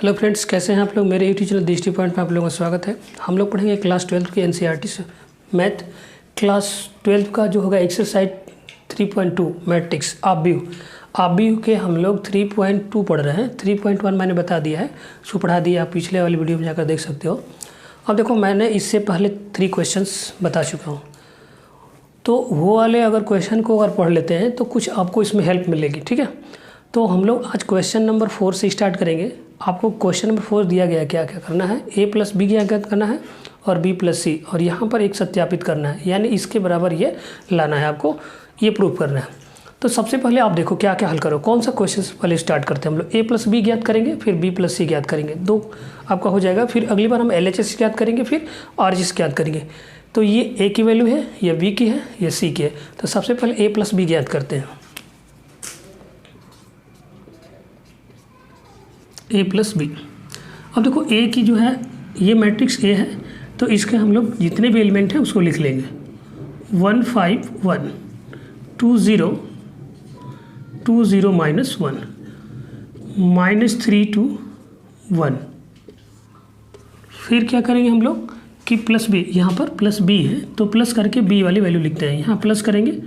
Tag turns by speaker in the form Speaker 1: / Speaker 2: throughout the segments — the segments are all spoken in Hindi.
Speaker 1: हेलो फ्रेंड्स, कैसे हैं आप लोग। मेरे यूट्यूब चैनल दृष्टि पॉइंट में आप लोगों का स्वागत है। हम लोग पढ़ेंगे क्लास 12 के एनसीईआरटी से मैथ क्लास 12 का जो होगा एक्सरसाइज 3.2 मैट्रिक्स आप व्यू के हम लोग 3.2 पढ़ रहे हैं। 3.1 मैंने बता दिया है, उसको पढ़ा दिया, आप पिछले वाली वीडियो में जाकर देख सकते हो। अब देखो, मैंने इससे पहले 3 क्वेश्चंस बता चुका हूँ, तो वो वाले अगर क्वेश्चन को अगर पढ़ लेते हैं तो कुछ आपको इसमें हेल्प मिलेगी। ठीक है, तो हम लोग आज क्वेश्चन नंबर 4 से स्टार्ट करेंगे। आपको क्वेश्चन नंबर 4 दिया गया है, क्या क्या करना है, a + b ज्ञात करना है और b + c, और यहाँ पर एक सत्यापित करना है, यानी इसके बराबर ये लाना है, आपको ये प्रूव करना है। तो सबसे पहले आप देखो क्या क्या हल करो, कौन सा क्वेश्चन से पहले स्टार्ट करते हैं हम लोग। a + b ज्ञात करेंगे, फिर b + c ज्ञात करेंगे, 2 आपका हो जाएगा। फिर अगली बार हम LHS ज्ञात करेंगे, फिर RHS ज्ञात करेंगे। तो ये a की वैल्यू है, ये b की है, ये c की है। तो सबसे पहले a + b ज्ञात करते हैं। a + b, अब देखो a की जो है ये मैट्रिक्स a है, तो इसके हम लोग जितने भी एलिमेंट हैं उसको लिख लेंगे। 1 5 1 2 0 2 0 -1 -3 2 1। फिर क्या करेंगे हम लोग कि +b, यहाँ पर +b है तो प्लस करके b वाली वैल्यू लिखते हैं, यहाँ प्लस करेंगे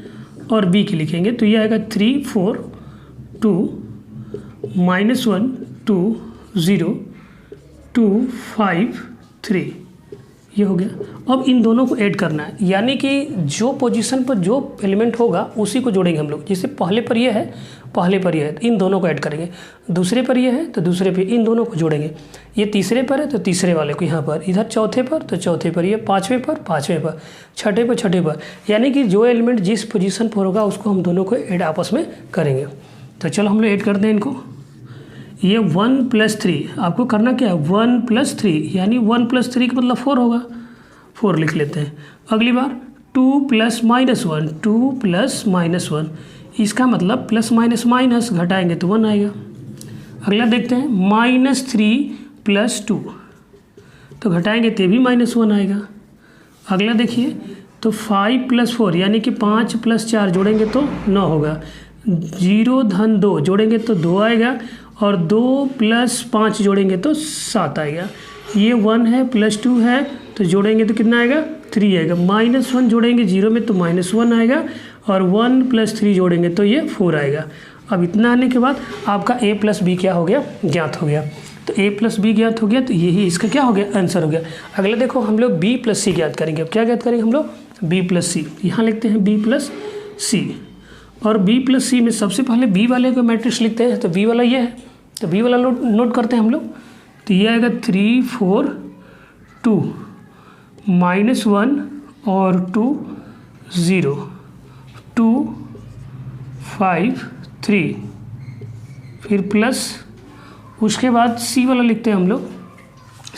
Speaker 1: और b की लिखेंगे। तो ये आएगा 3 4 2 -1 2 0 2 5 3, ये हो गया। अब इन दोनों को ऐड करना है, यानी कि जो पोजीशन पर जो एलिमेंट होगा उसी को जोड़ेंगे हम लोग। जैसे पहले पर ये है, पहले पर ये है, तो इन दोनों को ऐड करेंगे। दूसरे पर ये है तो दूसरे पे इन दोनों को जोड़ेंगे। ये तीसरे पर है तो तीसरे वाले को यहाँ पर, इधर चौथे पर तो चौथे पर, ये पाँचवें पर, छठे पर, यानी कि जो एलिमेंट जिस पोजीशन पर होगा उसको हम दोनों को ऐड आपस में करेंगे। तो चलो हम लोग ऐड करते हैं इनको। ये 1 + 3 आपको करना क्या है, 1 + 3, यानी 1 + 3 का मतलब 4 होगा, 4 लिख लेते हैं। अगली बार 2 + -1 2 + -1, इसका मतलब प्लस माइनस माइनस घटाएंगे तो 1 आएगा। अगला देखते हैं -3 + 2, तो घटाएंगे तो भी -1 आएगा। अगला देखिए तो 5 + 4, यानी कि 5 + 4 जोड़ेंगे तो 9 होगा। 0 - 2 जोड़ेंगे तो 2 आएगा, और 2 + 5 जोड़ेंगे तो 7 आएगा। ये 1 है +2 है तो जोड़ेंगे तो कितना आएगा, 3 आएगा। -1 जोड़ेंगे 0 में तो -1 आएगा, और 1 + 3 जोड़ेंगे तो ये 4 आएगा। अब इतना आने के बाद आपका a + b क्या हो गया, ज्ञात हो गया। तो a + b ज्ञात हो गया, तो यही इसका क्या हो गया, आंसर हो गया। अगले देखो हम लोग b + c ज्ञात करेंगे। अब क्या ज्ञात करेंगे हम लोग, b + c, यहाँ लिखते हैं b + c। और b + c में सबसे पहले b वाले को मैट्रिक्स लिखते हैं, तो b वाला ये है, तो b वाला नोट करते हैं हम लोग। तो ये आएगा 3 4 2 -1 और 2 0 2 5 3, फिर प्लस, उसके बाद c वाला लिखते हैं हम लोग।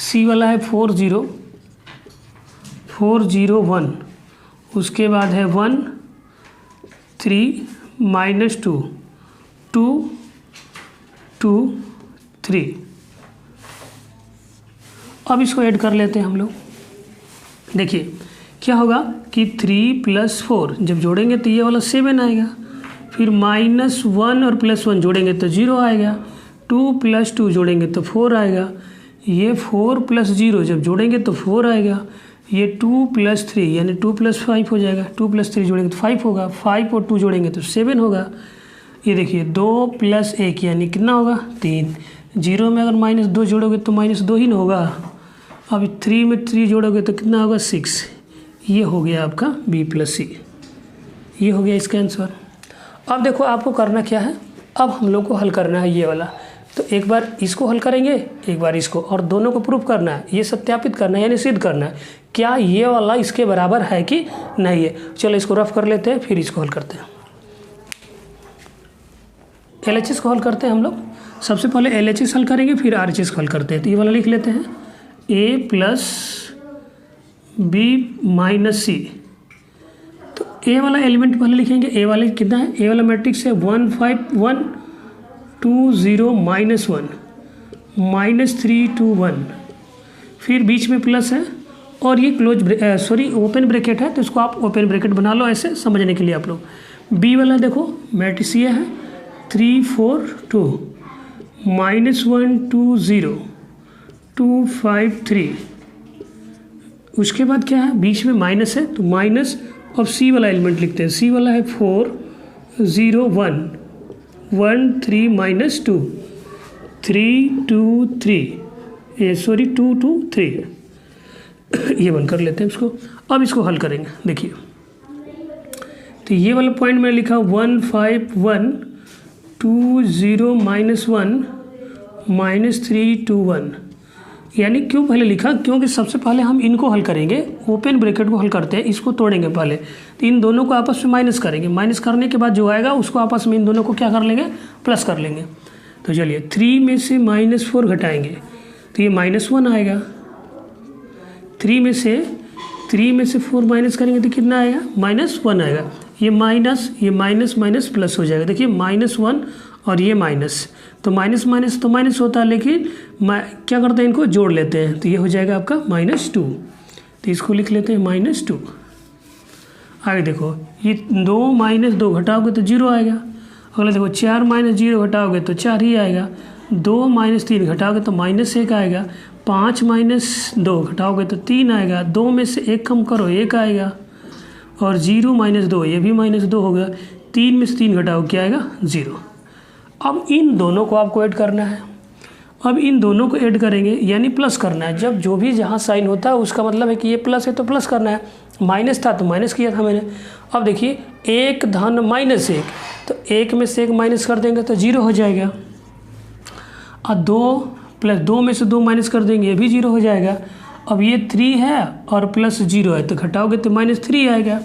Speaker 1: c वाला है 4 0 1, उसके बाद है 1 3 -2 2 2 3। अब इसको ऐड कर लेते हैं हम लोग। देखिए क्या होगा कि 3 + 4 जब जोड़ेंगे तो ये वाला 7 आएगा। फिर -1 और +1 जोड़ेंगे तो 0 आएगा। 2 + 2 जोड़ेंगे तो 4 आएगा। ये 4 + 0 जब जोड़ेंगे तो 4 आएगा। ये 2 + 3 यानी 2 + 5 हो जाएगा। 2 + 3 जोड़ेंगे तो 5 होगा। 5 और 2 जोड़ेंगे तो 7 होगा। ये देखिए 2 + 1 यानी कितना होगा, 3। 0 में अगर -2 जोड़ोगे तो -2 ही ना होगा। अब 3 में 3 जोड़ोगे तो कितना होगा, 6। ये हो गया आपका b + c, ये हो गया इसका आंसर। अब देखो आपको करना क्या है, अब हम लोग को हल करना है ये वाला। तो एक बार इसको हल करेंगे, एक बार इसको, और दोनों को प्रूफ करना है, ये सत्यापित करना है, यानी सिद्ध करना है क्या ये वाला इसके बराबर है कि नहीं है। चलो इसको रफ कर लेते हैं, फिर इसको हल करते हैं। LHS को हल करते हैं हम लोग। सबसे पहले LHS हल करेंगे, फिर RHS को हल करते हैं। तो ये वाला लिख लेते हैं a + b - c। तो a वाला एलिमेंट पहले लिखेंगे। a वाले कितना है, a वाला मैट्रिक्स है 1 5 1 2 0 -1 -3 2 1, फिर बीच में प्लस है और ये ओपन ब्रैकेट है, तो इसको आप ओपन ब्रैकेट बना लो ऐसे समझने के लिए आप लोग। b वाला देखो मैट्रिक्स ये है 3 4 2 -120 253। उसके बाद क्या है, बीच में माइनस है तो माइनस, अब सी वाला एलिमेंट लिखते हैं। सी वाला है 401 13 माइनस 2 323 सॉरी 223 ये बंद कर लेते हैं इसको। अब इसको हल करेंगे। देखिए तो ये वाला पॉइंट मैंने लिखा 151 20 -1 -321, यानी क्यों पहले लिखा, क्योंकि सबसे पहले हम इनको हल करेंगे, ओपन ब्रैकेट को हल करते हैं, इसको तोड़ेंगे पहले, तो इन दोनों को आपस में माइनस करेंगे, माइनस करने के बाद जो आएगा उसको आपस में इन दोनों को क्या कर लेंगे, प्लस कर लेंगे। तो चलिए 3 में से -4 घटाएंगे तो ये -1 आएगा। 3 में से 4 माइनस करेंगे तो कितना आएगा, -1 आएगा। ये माइनस माइनस प्लस हो जाएगा। देखिए -1 और ये माइनस, तो माइनस तो माइनस होता है, लेकिन क्या करते हैं, इनको जोड़ लेते हैं, तो ये हो जाएगा आपका -2। तो इसको लिख लेते हैं -2। आगे देखो ये 2 - 2 घटाओगे तो 0 आएगा। अगला देखो 4 - 0 घटाओगे तो 4 ही आएगा। 2 - 3 घटाओगे तो -1 आएगा। 5 - 2 घटाओगे तो 3 आएगा। 2 में से 1 कम करो 1 आएगा। और 0 - 2 ये भी -2 हो गया। 3 में से 3 घटाओ क्या आएगा, 0। अब इन दोनों को आपको ऐड करना है। अब इन दोनों को ऐड करेंगे यानी प्लस करना है। जब जो भी जहाँ साइन होता है उसका मतलब है कि ये प्लस है तो प्लस करना है, माइनस था तो माइनस किया था मैंने। अब देखिए 1 धन -1, तो 1 में से 1 माइनस कर देंगे तो 0 हो जाएगा। और 2 + 2 में से 2 माइनस कर देंगे, ये भी 0 हो जाएगा। अब ये 3 है और प्लस 0 है, तो घटाओगे तो -3 आएगा।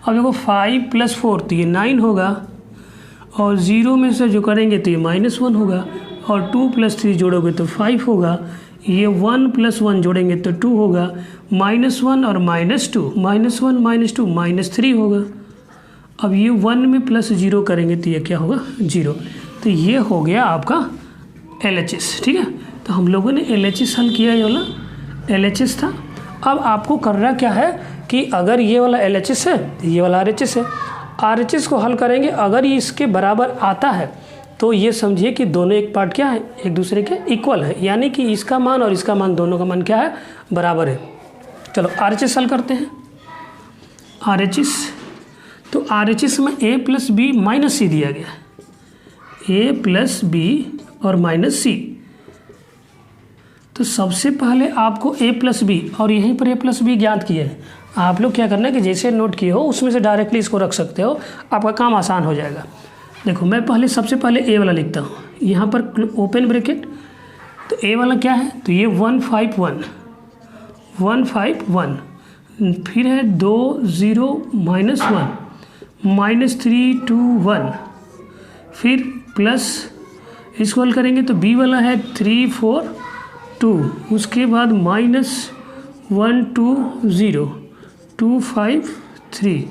Speaker 1: अब देखो 5 + 4 तो ये 9 होगा। और 0 में से जो करेंगे तो ये -1 होगा। और 2 + 3 जोड़ोगे तो 5 होगा। ये 1 + 1 जोड़ेंगे तो 2 होगा। -1 और -2, -1 -2 -3 होगा। अब ये 1 में +0 करेंगे तो ये क्या होगा, 0। तो ये हो गया आपका LHS। ठीक है, तो हम लोगों ने LHS हल किया, ये वाला LHS था। अब आपको करना क्या है कि अगर ये वाला LHS है तो ये वाला RHS है। RHS को हल करेंगे, अगर ये इसके बराबर आता है तो ये समझिए कि दोनों एक पार्ट क्या है, एक दूसरे के इक्वल है, यानी कि इसका मान और इसका मान, दोनों का मान क्या है, बराबर है। चलो RHS हल करते हैं। RHS, तो RHS में A + B - C दिया गया, A + B और -C। तो सबसे पहले आपको A + B, और यहीं पर A + B ज्ञात किए हैं। आप लोग क्या करना है कि जैसे नोट किए हो उसमें से डायरेक्टली इसको रख सकते हो, आपका काम आसान हो जाएगा। देखो मैं पहले सबसे पहले A वाला लिखता हूँ, यहाँ पर ओपन ब्रैकेट, तो A वाला क्या है, तो ये 151 फिर है 20 -1 -321, फिर प्लस इसको हल करेंगे तो B वाला है 342, उसके बाद -120 253,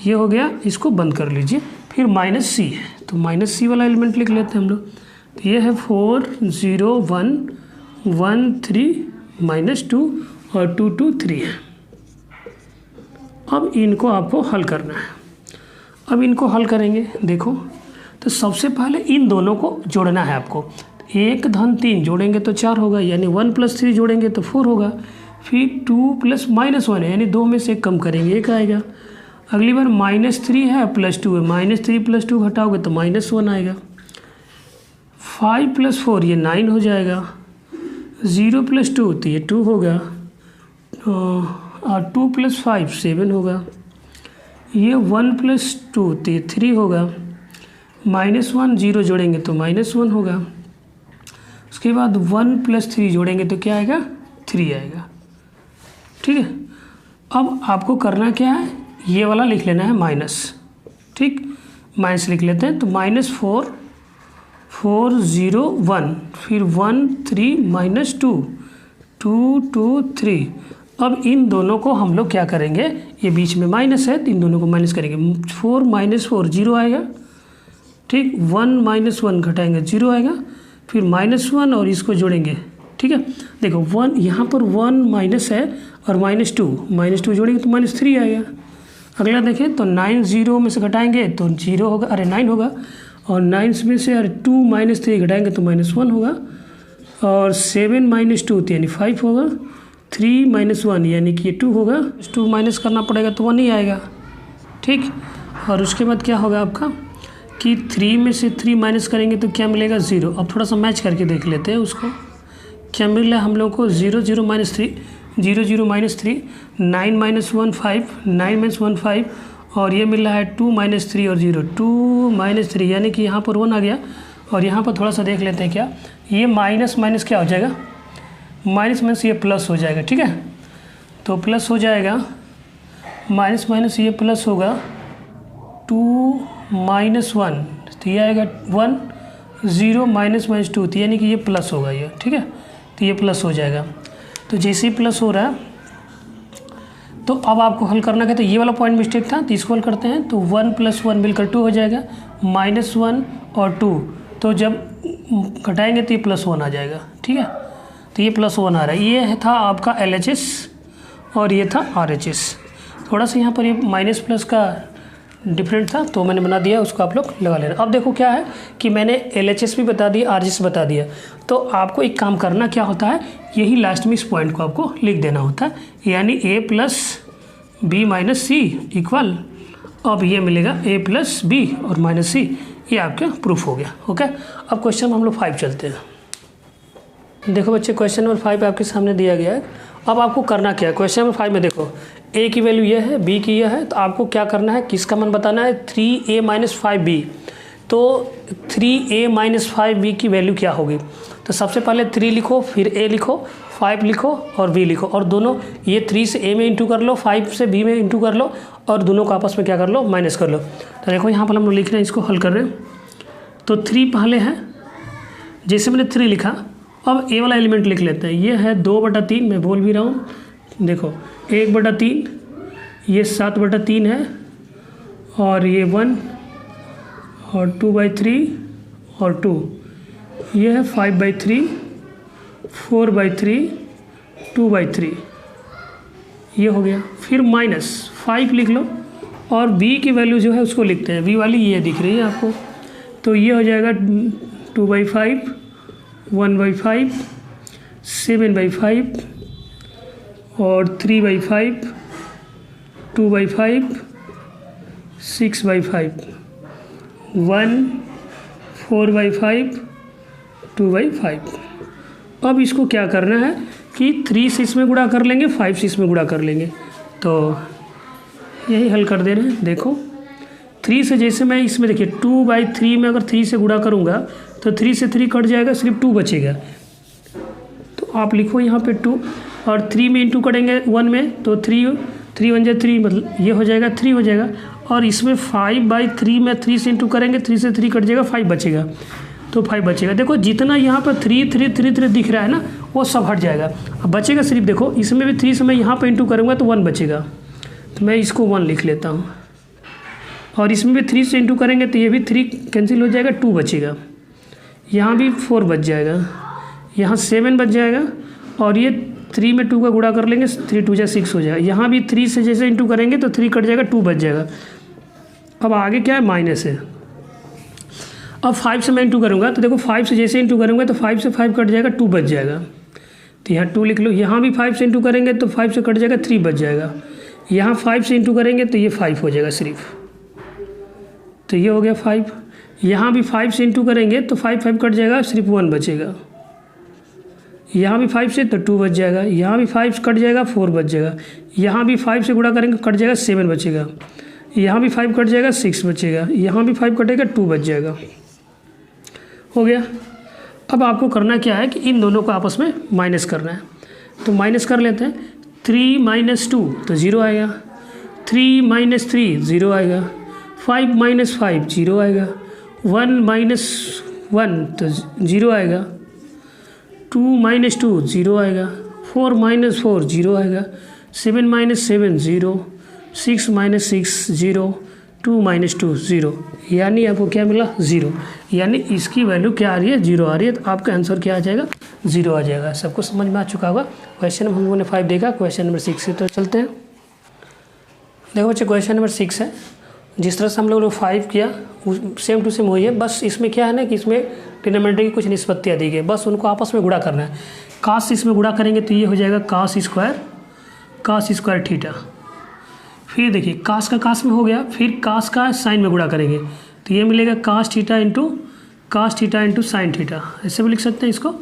Speaker 1: ये हो गया। इसको बंद कर लीजिए। फिर -C है, तो -C वाला एलिमेंट लिख लेते हैं हम लोग। तो ये है 40113 -2 और 223 है। अब इनको आपको हल करना है। अब इनको हल करेंगे, देखो तो सबसे पहले इन दोनों को जोड़ना है आपको। 1 धन 3 जोड़ेंगे तो 4 होगा, यानी 1 + 3 जोड़ेंगे तो 4 होगा। फिर 2 + -1 है, यानी 2 में से 1 कम करेंगे 1 आएगा। अगली बार -3 है +2 है, -3 + 2 घटाओगे तो -1 आएगा। 5 + 4 ये 9 हो जाएगा। 0 + 2 तो ये 2 होगा। और 2 + 5 7 होगा। ये 1 + 2 तो ये 3 होगा। -1 0 जोड़ेंगे तो -1 होगा। उसके बाद 1 + 3 जोड़ेंगे तो क्या आएगा, 3 आएगा। ठीक है, अब आपको करना क्या है, ये वाला लिख लेना है माइनस। ठीक, माइनस लिख लेते हैं। तो -4 401 फिर 1 3 -2 2 2 3। अब इन दोनों को हम लोग क्या करेंगे, ये बीच में माइनस है तो इन दोनों को माइनस करेंगे। 4 -4 0 आएगा। ठीक, 1 -1 घटाएंगे 0 आएगा। फिर -1 और इसको जोड़ेंगे। ठीक है, देखो 1 यहाँ पर 1 माइनस है और -2 जोड़ेंगे तो -3 आएगा। अगला देखें तो 9 0 में से घटाएंगे तो 0 होगा, अरे 9 होगा। और 9 में से 2 - 3 घटाएंगे तो -1 होगा, और 7 - 2 तो यानी 5 होगा, 3 - 1 यानी कि ये 2 होगा, 2 माइनस करना पड़ेगा तो 1 ही आएगा, ठीक। और उसके बाद क्या होगा आपका कि 3 में से 3 माइनस करेंगे तो क्या मिलेगा 0। अब थोड़ा सा मैच करके देख लेते हैं उसको, क्या मिल रहा है हम लोग को 0 0 - 3 0 0 - 3 9 - 1 5 9 - 1 5 और ये मिल रहा है 2 - 3 और 0 2 - 3 यानी कि यहाँ पर 1 आ गया। और यहाँ पर थोड़ा सा देख लेते हैं, क्या ये माइनस माइनस क्या हो जाएगा, माइनस माइनस ये प्लस हो जाएगा, ठीक है। तो प्लस हो जाएगा, माइनस माइनस ये प्लस होगा, 2 - 1 तो ये आएगा 1 0 - 2 तो यानी कि ये प्लस होगा ये, ठीक है। तो ये प्लस हो जाएगा। तो जैसे ही प्लस हो रहा है तो अब आपको हल करना है, तो ये वाला पॉइंट मिस्टेक था तो इसको हल करते हैं। तो 1 + 1 मिलकर 2 हो जाएगा, -1 और 2 तो जब घटाएंगे तो ये +1 आ जाएगा, ठीक है। तो ये +1 आ रहा है। ये था आपका LHS और ये था RHS। थोड़ा सा यहाँ पर ये माइनस प्लस का डिफरेंट था तो मैंने बना दिया, उसको आप लोग लगा लेना। अब देखो क्या है कि मैंने LHS भी बता दिया, RHS बता दिया। तो आपको एक काम करना क्या होता है, यही लास्ट में इस पॉइंट को आपको लिख देना होता है, यानी A + B - C इक्वल, अब ये मिलेगा A + B और -C, ये आपका प्रूफ हो गया। ओके, अब क्वेश्चन हम लोग 5 चलते हैं। देखो बच्चे, क्वेश्चन नंबर 5 आपके सामने दिया गया है। अब आपको करना क्या है, क्वेश्चन नंबर 5 में देखो A की वैल्यू ये है, B की यह है, तो आपको क्या करना है, किसका मान बताना है, 3A - 5B। तो 3A - 5B की वैल्यू क्या होगी, तो सबसे पहले 3 लिखो, फिर A लिखो, 5 लिखो और B लिखो, और दोनों ये 3 से A में इंटू कर लो, 5 से B में इंटू कर लो, और दोनों को आपस में क्या कर लो, माइनस कर लो। तो देखो यहाँ पर हम लोग लिख रहे हैं, इसको हल कर रहे हैं। तो 3 पहले है, जैसे मैंने 3 लिखा, अब A वाला एलिमेंट लिख लेते हैं। ये है 2/3, मैं बोल भी रहा हूँ, देखो 1/3, ये 7/3 है, और ये 1 और 2/3 और 2, ये है 5/3, 4/3, 2/3, ये हो गया। फिर -5 लिख लो, और B की वैल्यू जो है उसको लिखते हैं, B वाली ये दिख रही है आपको। तो ये हो जाएगा 2/5, 1/5, 7/5 और 3/5, 2/5, 6/5, 1, 4/5, 2/5। अब इसको क्या करना है कि 3 से इसमें गुणा कर लेंगे, 5 से इसमें गुणा कर लेंगे, तो यही हल कर दे रहे हैं। देखो 3 से जैसे मैं इसमें देखिए 2/3 में अगर 3 से गुणा करूँगा तो 3 से 3 कट जाएगा, सिर्फ 2 बचेगा। तो आप लिखो यहाँ पे 2, और 3 में इंटू करेंगे 1 में तो 3 1 जा 3, मतलब ये हो जाएगा 3 हो जाएगा। और इसमें 5/3 में 3 से इंटू करेंगे, 3 से 3 कट जाएगा, 5 बचेगा, तो 5 बचेगा। देखो जितना यहाँ पर 3 3 3 3 दिख रहा है ना, वो सब हट जाएगा। अब बचेगा सिर्फ, देखो इसमें भी 3 से मैं यहाँ पर इंटू करूँगा तो 1 बचेगा, तो मैं इसको 1 लिख लेता हूँ। और इसमें भी 3 से इंटू करेंगे तो ये भी 3 कैंसिल हो जाएगा, 2 बचेगा, यहाँ भी 4 बच जाएगा, यहाँ 7 बच जाएगा, और ये 3 में 2 का गुणा कर लेंगे, 3 2 जा 6 हो जाएगा। यहाँ भी 3 से जैसे इंटू करेंगे तो 3 कट जाएगा, 2 बच जाएगा। अब आगे क्या है, माइनस है। अब 5 से मैं इंटू करूँगा तो देखो 5 से जैसे इंटू करूँगा तो 5 से 5 कट जाएगा, 2 बच जाएगा, तो यहाँ 2 लिख लो। यहाँ भी 5 से इंटू करेंगे तो 5 से कट जाएगा, 3 बच जाएगा। यहाँ 5 से इंटू करेंगे तो ये 5 हो जाएगा सिर्फ, तो ये हो गया 5। यहाँ भी 5 से इंटू करेंगे तो 5 5 कट जाएगा, सिर्फ 1 बचेगा। यहाँ भी 5 से तो 2 बच जाएगा, यहाँ भी 5 कट जाएगा, 4 बच जाएगा। यहाँ भी 5 से गुणा करेंगे कट जाएगा, 7 बचेगा। यहाँ भी 5 कट जाएगा, 6 बचेगा। यहाँ भी 5 कटेगा, 2 बच जाएगा। हो गया। अब आपको करना क्या है कि इन दोनों को आपस में माइनस करना है, तो माइनस कर लेते हैं। 3 - 2 तो 0 आएगा, 3 - 3 0 आएगा, 5 - 5 0 आएगा, 1 - 1 तो 0 आएगा, 2 - 2 0 आएगा, 4 - 4 0 आएगा, 7 - 7 0, 6 - 6 0, 2 - 2 0, यानी आपको क्या मिला 0, यानी इसकी वैल्यू क्या आ रही है 0 आ रही है। तो आपका आंसर क्या आ जाएगा 0 आ जाएगा। सबको समझ में आ चुका होगा। क्वेश्चन हम लोगों ने 5 देखा। क्वेश्चन नंबर 6 से तो चलते हैं। देखो बच्चे क्वेश्चन नंबर 6 है, जिस तरह से हम लोग ने 5 किया सेम टू सेम वही है, बस इसमें क्या है ना कि इसमें डिनोमिनेटर की कुछ निष्पत्तियाँ दी गई, बस उनको आपस में गुणा करना है। कास इसमें गुणा करेंगे तो ये हो जाएगा कास स्क्वायर थीटा। फिर देखिए कास का कास में हो गया, फिर कास का साइन में गुणा करेंगे तो ये मिलेगा cos theta into sine theta, ऐसे भी लिख सकते हैं इसको।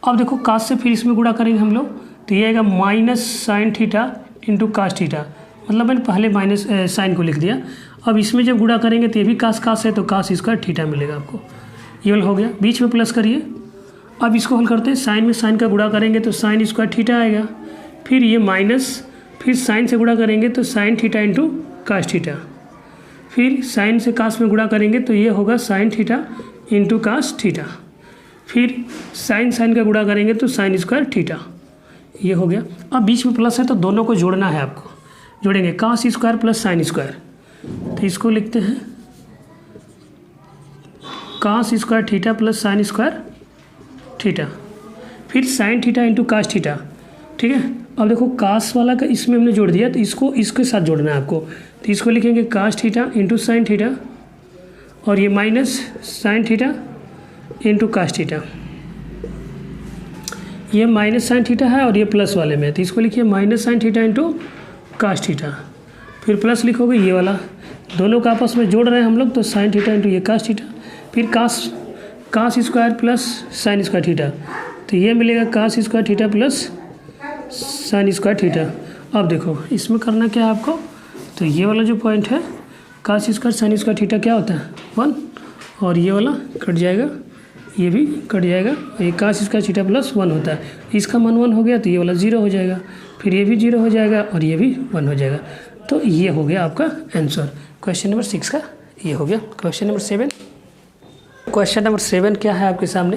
Speaker 1: अब देखो कास से फिर इसमें गुणा करेंगे हम लोग तो ये आएगा minus sine theta into cos theta, मतलब मैंने पहले माइनस साइन को लिख दिया। अब इसमें जब गुणा करेंगे तो ये भी कास है तो कास स्क्वायर थीटा मिलेगा आपको, ये वाला हो गया। बीच में प्लस करिए, अब इसको हल करते हैं। साइन में साइन का गुणा करेंगे तो साइन स्क्वायर थीटा आएगा, फिर ये माइनस, फिर साइन से गुणा करेंगे तो sine theta into cos theta, फिर साइन से कास में गुणा करेंगे तो ये होगा sine theta into cos theta, फिर साइन का गुणा करेंगे तो साइन स्क्वायर थीटा, ये हो गया। अब बीच में प्लस है तो दोनों को जोड़ना है आपको, जोड़ेंगे cos square plus sine square, तो इसको लिखते हैं cos square theta plus sine square theta, फिर sine theta into cos theta, ठीक है। अब देखो कास वाला का इसमें हमने जोड़ दिया तो इसको इसके साथ जोड़ना है आपको, तो इसको लिखेंगे cos theta into sine theta और ये minus sine theta into cos theta, ये माइनस साइन थीटा है और ये प्लस वाले में, तो इसको लिखिए minus sine theta into cos theta, फिर प्लस लिखोगे ये वाला, दोनों का आपस में जोड़ रहे हैं हम लोग तो साइन थीटा इंटू ये कास थीटा, फिर cos square plus sine square theta, तो ये मिलेगा cos square theta plus sine square theta. अब देखो इसमें करना क्या है आपको, तो ये वाला जो पॉइंट है cos square sine square theta क्या होता है 1, और ये वाला कट जाएगा, ये भी कट जाएगा, ये कास स्क्वायर थीटा प्लस 1 होता है, इसका मान 1 हो गया तो ये वाला 0 हो जाएगा, फिर ये भी 0 हो जाएगा और ये भी 1 हो जाएगा। तो ये हो गया आपका आंसर क्वेश्चन नंबर 6 का, ये हो गया। क्वेश्चन नंबर 7, क्वेश्चन नंबर 7 क्या है आपके सामने,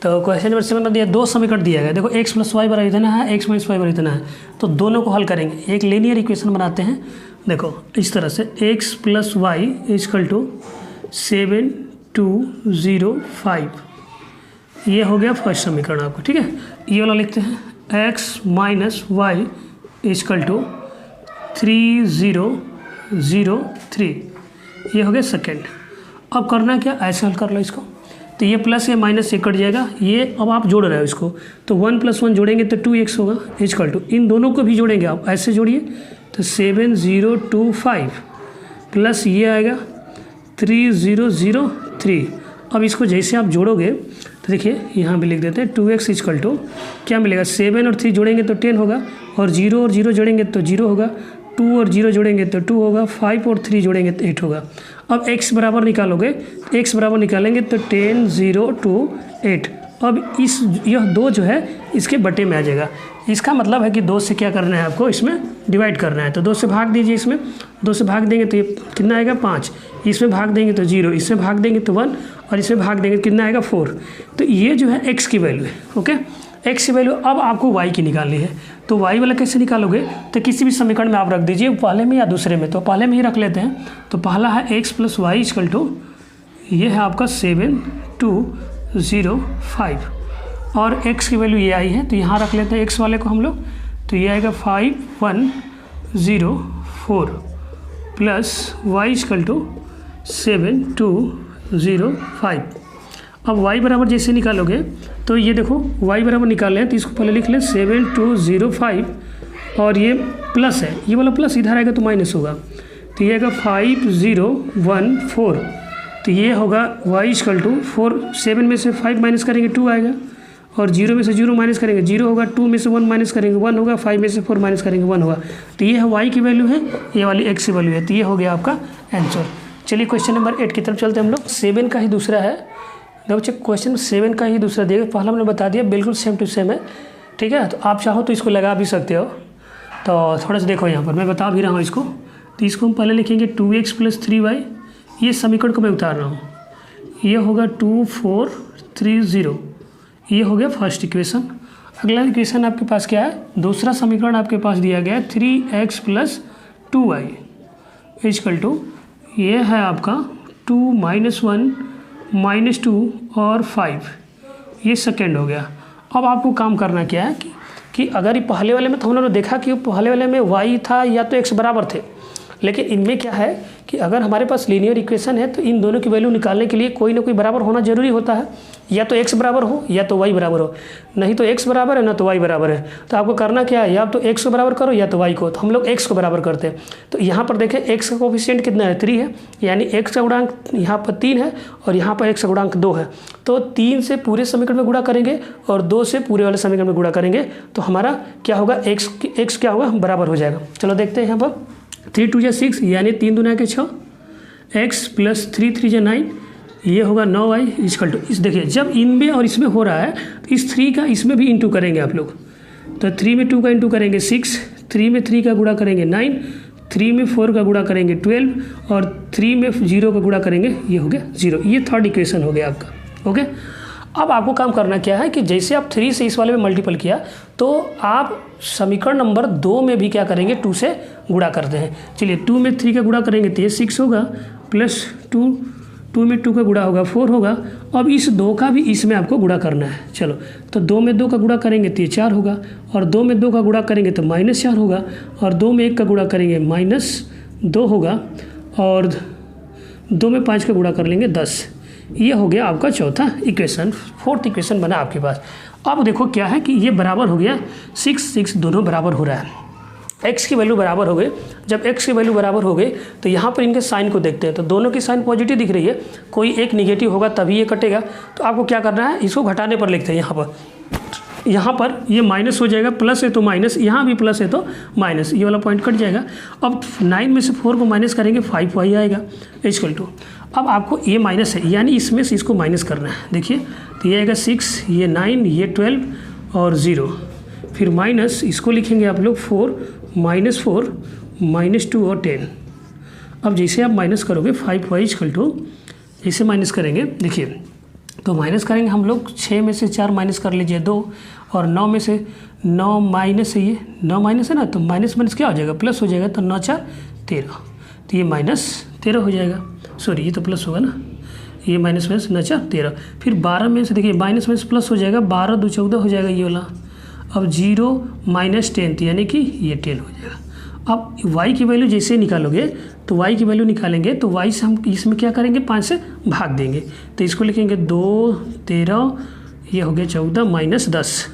Speaker 1: तो क्वेश्चन नंबर 7 में दिया 2 समीकरण दिया गया, देखो x प्लस वाई बराबर इतना है, x माइनस वाई बराबर इतना है, तो दोनों को हल करेंगे, एक लीनियर इक्वेशन बनाते हैं। देखो इस तरह से x plus Y equal to 7 2 0 5, ये हो गया फर्स्ट समीकरण आपको, ठीक है। ये वाला लिखते हैं x minus Y equal to 3 0 0 3, ये हो गया सेकेंड। अब करना क्या, ऐसे हल कर लो इसको, तो ये प्लस या माइनस से कट जाएगा, ये अब आप जोड़ रहे हो इसको, तो 1 + 1 जोड़ेंगे तो 2x होगा इक्वल टू, इन दोनों को भी जोड़ेंगे आप, ऐसे जोड़िए तो 7 0 2 5 प्लस ये आएगा 3 0 0 3। अब इसको जैसे आप जोड़ोगे तो देखिए यहाँ भी लिख देते हैं 2x इक्वल टू क्या मिलेगा, 7 और 3 जोड़ेंगे तो 10 होगा, और 0 और 0 जोड़ेंगे तो 0 होगा, 2 और 0 जोड़ेंगे तो 2 होगा, 5 और 3 जोड़ेंगे तो 8 होगा। अब x बराबर निकालोगे, x बराबर निकालेंगे तो 10 0 2 8, अब यह 2 जो है इसके बटे में आ जाएगा, इसका मतलब है कि 2 से क्या करना है आपको, इसमें डिवाइड करना है, तो 2 से भाग दीजिए, इसमें 2 से भाग देंगे तो ये कितना आएगा 5, इसमें भाग देंगे तो 0, इसमें भाग देंगे तो 1 और इसमें भाग देंगे तो कितना आएगा 4। तो ये जो है x की वैल्यू है, ओके, x की वैल्यू। अब आपको y की निकालनी है, तो y वाला कैसे निकालोगे, तो किसी भी समीकरण में आप रख दीजिए, पहले में या दूसरे में, तो पहले में ही रख लेते हैं। तो पहला है x plus Y equal to, ये है आपका 7 2 0 5 और x की वैल्यू ये आई है, तो यहाँ रख लेते हैं x वाले को हम लोग, तो ये आएगा 5 1 0 4 प्लस वाई इक्वल टू 7 2 0 5। अब y बराबर जैसे निकालोगे तो ये देखो y बराबर निकालें तो इसको पहले लिख लें 7 2 0 5 और ये प्लस है, ये वाला प्लस इधर आएगा तो माइनस होगा, तो ये आएगा 5 0 1 4, तो ये होगा y इक्वल टू 4, 7 में से 5 माइनस करेंगे 2 आएगा, और 0 में से 0 माइनस करेंगे 0 होगा, 2 में से 1 माइनस करेंगे 1 होगा, 5 में से 4 माइनस करेंगे 1 होगा, तो ये है y की वैल्यू है, ये वाली x की वैल्यू है, तो ये हो गया आपका आंसर। चलिए क्वेश्चन नंबर 8 की तरफ चलते हैं हम लोग। 7 का ही दूसरा है, देखो चेक क्वेश्चन 7 का ही दूसरा दिया, पहला हमने बता दिया बिल्कुल सेम टू सेम है, ठीक है। तो आप चाहो तो इसको लगा भी सकते हो, तो थोड़ा सा देखो यहाँ पर मैं बता भी रहा हूँ इसको, तो इसको हम पहले लिखेंगे 2x प्लस 3y, ये समीकरण को मैं उतार रहा हूँ, ये होगा 2 4 3 0, ये हो गया फर्स्ट इक्वेशन। अगला इक्वेशन आपके पास क्या है, दूसरा समीकरण आपके पास दिया गया है 3x plus 2y equal to, ये है आपका 2 -1 -2 और 5, ये सेकेंड हो गया। अब आपको काम करना क्या है कि अगर ये पहले वाले में तो हम लोगों ने देखा कि पहले वाले में y था या तो x बराबर थे, लेकिन इनमें क्या है कि अगर हमारे पास लीनियर इक्वेशन है तो इन दोनों की वैल्यू निकालने के लिए कोई ना कोई बराबर होना जरूरी होता है, या तो x बराबर हो या तो y बराबर हो, नहीं तो x बराबर है ना तो y बराबर है। तो आपको करना क्या है, या तो x को बराबर करो या तो y को। तो हम लोग x को बराबर करते हैं। तो यहाँ पर देखें x का कोफिशिएंट कितना है, 3 है, यानी x का गुणांक यहाँ पर 3 है और यहाँ पर x का गुणांक 2 है। तो 3 से पूरे समीकरण में गुणा करेंगे और 2 से पूरे वाले समीकरण में गुणा करेंगे तो हमारा क्या होगा, x क्या होगा, बराबर हो जाएगा। चलो देखते हैं यहाँ पर 3 2 6 यानी 3 दूना के 6, x प्लस 3 3 9, ये होगा 9y इक्वल टू, इस देखिए जब इनमें और इसमें हो रहा है तो इस 3 का इसमें भी इंटू करेंगे आप लोग। तो 3 में 2 का इंटू करेंगे 6, 3 में 3 का गुणा करेंगे 9, 3 में 4 का गुणा करेंगे 12 और 3 में 0 का गुणा करेंगे, ये हो गया 0। ये थर्ड इक्वेशन हो गया आपका। ओके, अब आपको काम करना क्या है कि जैसे आप 3 से इस वाले में मल्टीपल किया तो आप समीकरण नंबर 2 में भी क्या करेंगे, 2 से गुणा करते हैं। चलिए 2 में 3 का गुणा करेंगे तो ये 6 होगा, प्लस 2 में 2 का गुणा होगा 4 होगा। अब इस 2 का भी इसमें आपको गुणा करना है। चलो तो 2 में 2 का गुणा करेंगे तो ये 4 होगा, और 2 में 2 का गुणा करेंगे तो -4 होगा, और 2 में 1 का गुणा करेंगे -2 होगा, और 2 में 5 का गुणा कर लेंगे 10। ये हो गया आपका चौथा इक्वेशन, फोर्थ इक्वेशन बना आपके पास। अब देखो क्या है कि ये बराबर हो गया 6 6 दोनों बराबर हो रहा है, x की वैल्यू बराबर हो गई। जब x की वैल्यू बराबर हो गई तो यहाँ पर इनके साइन को देखते हैं, तो दोनों की साइन पॉजिटिव दिख रही है, कोई एक निगेटिव होगा तभी ये कटेगा। तो आपको क्या करना है, इसको घटाने पर लिखते हैं। यहाँ पर ये माइनस हो जाएगा, प्लस है तो माइनस, यहाँ भी प्लस है तो माइनस, ये वाला पॉइंट कट जाएगा। अब 9 में से 4 को माइनस करेंगे 5y आएगा इक्वल टू, अब आपको ये माइनस है यानी इसमें से इसको माइनस करना है। देखिए तो ये आएगा 6, ये 9, ये 12 और 0, फिर माइनस इसको लिखेंगे आप लोग 4, -4, -2 और 10। अब जैसे आप माइनस करोगे 5y इक्वल टू, जैसे माइनस करेंगे देखिए तो माइनस करेंगे हम लोग 6 में से 4 माइनस कर लीजिए 2, और 9 में से 9 माइनस है, ये 9 माइनस है ना, तो माइनस माइनस क्या हो जाएगा, प्लस हो जाएगा। तो 9 4 13, तो ये -13 हो जाएगा, सॉरी ये तो प्लस होगा ना, ये माइनस 9 4 13। फिर 12 में से देखिए माइनस माइनस प्लस हो जाएगा, 12 2 14 हो जाएगा ये वाला। अब 0 -10 यानी कि ये 10 हो जाएगा। अब y की वैल्यू जैसे निकालोगे तो y की वैल्यू निकालेंगे तो y से हम इसमें क्या करेंगे, 5 से भाग देंगे। तो इसको लिखेंगे 2 13, ये हो गया 14 -10,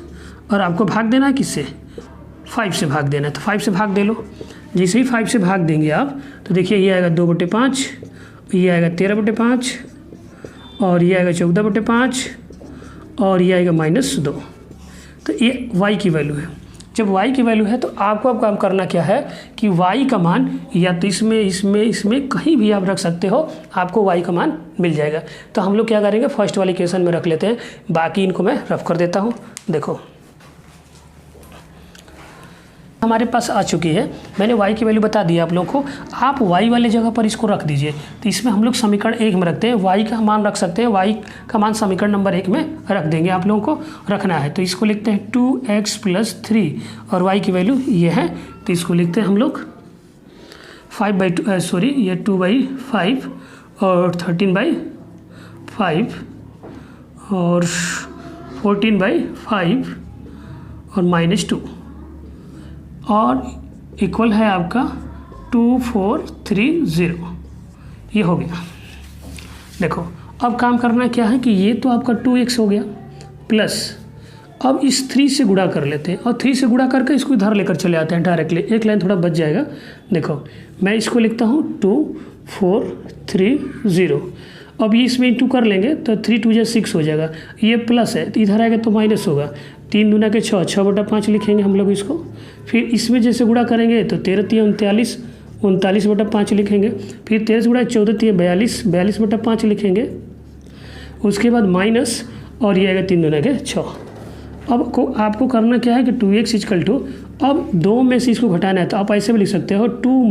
Speaker 1: और आपको भाग देना है किससे, 5 से भाग देना है। तो 5 से भाग दे लो। जैसे ही 5 से भाग देंगे आप तो देखिए ये आएगा 2/5, ये आएगा 13/5, और ये आएगा 14/5, और ये आएगा -2। तो ये y की वैल्यू है। जब y की वैल्यू है तो आपको अब काम करना क्या है कि y का मान या तो इसमें कहीं भी आप रख सकते हो, आपको y का मान मिल जाएगा। तो हम लोग क्या करेंगे, फर्स्ट वाली इक्वेशन में रख लेते हैं, बाकी इनको मैं रफ कर देता हूँ। देखो हमारे पास आ चुकी है, मैंने y की वैल्यू बता दी आप लोगों को। आप y वाले जगह पर इसको रख दीजिए। तो इसमें हम लोग समीकरण 1 में रखते हैं, y का मान रख सकते हैं, y का मान समीकरण नंबर 1 में रख देंगे, आप लोगों को रखना है। तो इसको लिखते हैं 2x + 3 और y की वैल्यू ये है, तो इसको लिखते हैं हम लोग 5/2 ये 2/5 और 13/5 और 14/5 और -2 और इक्वल है आपका 2430। ये हो गया। देखो अब काम करना क्या है कि ये तो आपका 2x हो गया, प्लस अब इस 3 से गुणा कर लेते हैं, और 3 से गुणा करके इसको इधर लेकर चले आते हैं डायरेक्टली, एक लाइन थोड़ा बच जाएगा। देखो मैं इसको लिखता हूँ 2430। अब ये इसमें इंटू कर लेंगे तो 3 2 6 हो जाएगा, ये प्लस है तो इधर आएगा तो माइनस होगा। 3 दूना के 6, 6/5 लिखेंगे हम लोग इसको। फिर इसमें जैसे गुणा करेंगे तो 13 3 39, 39/5 लिखेंगे। फिर 13 से गुणा 14 3 42, 42/5 लिखेंगे। उसके बाद माइनस, और ये आएगा 3 दूना के 6। अब आपको करना क्या है कि 2x इक्वल टू, अब 2 में से इसको घटाना है तो आप ऐसे भी लिख सकते हो 2 -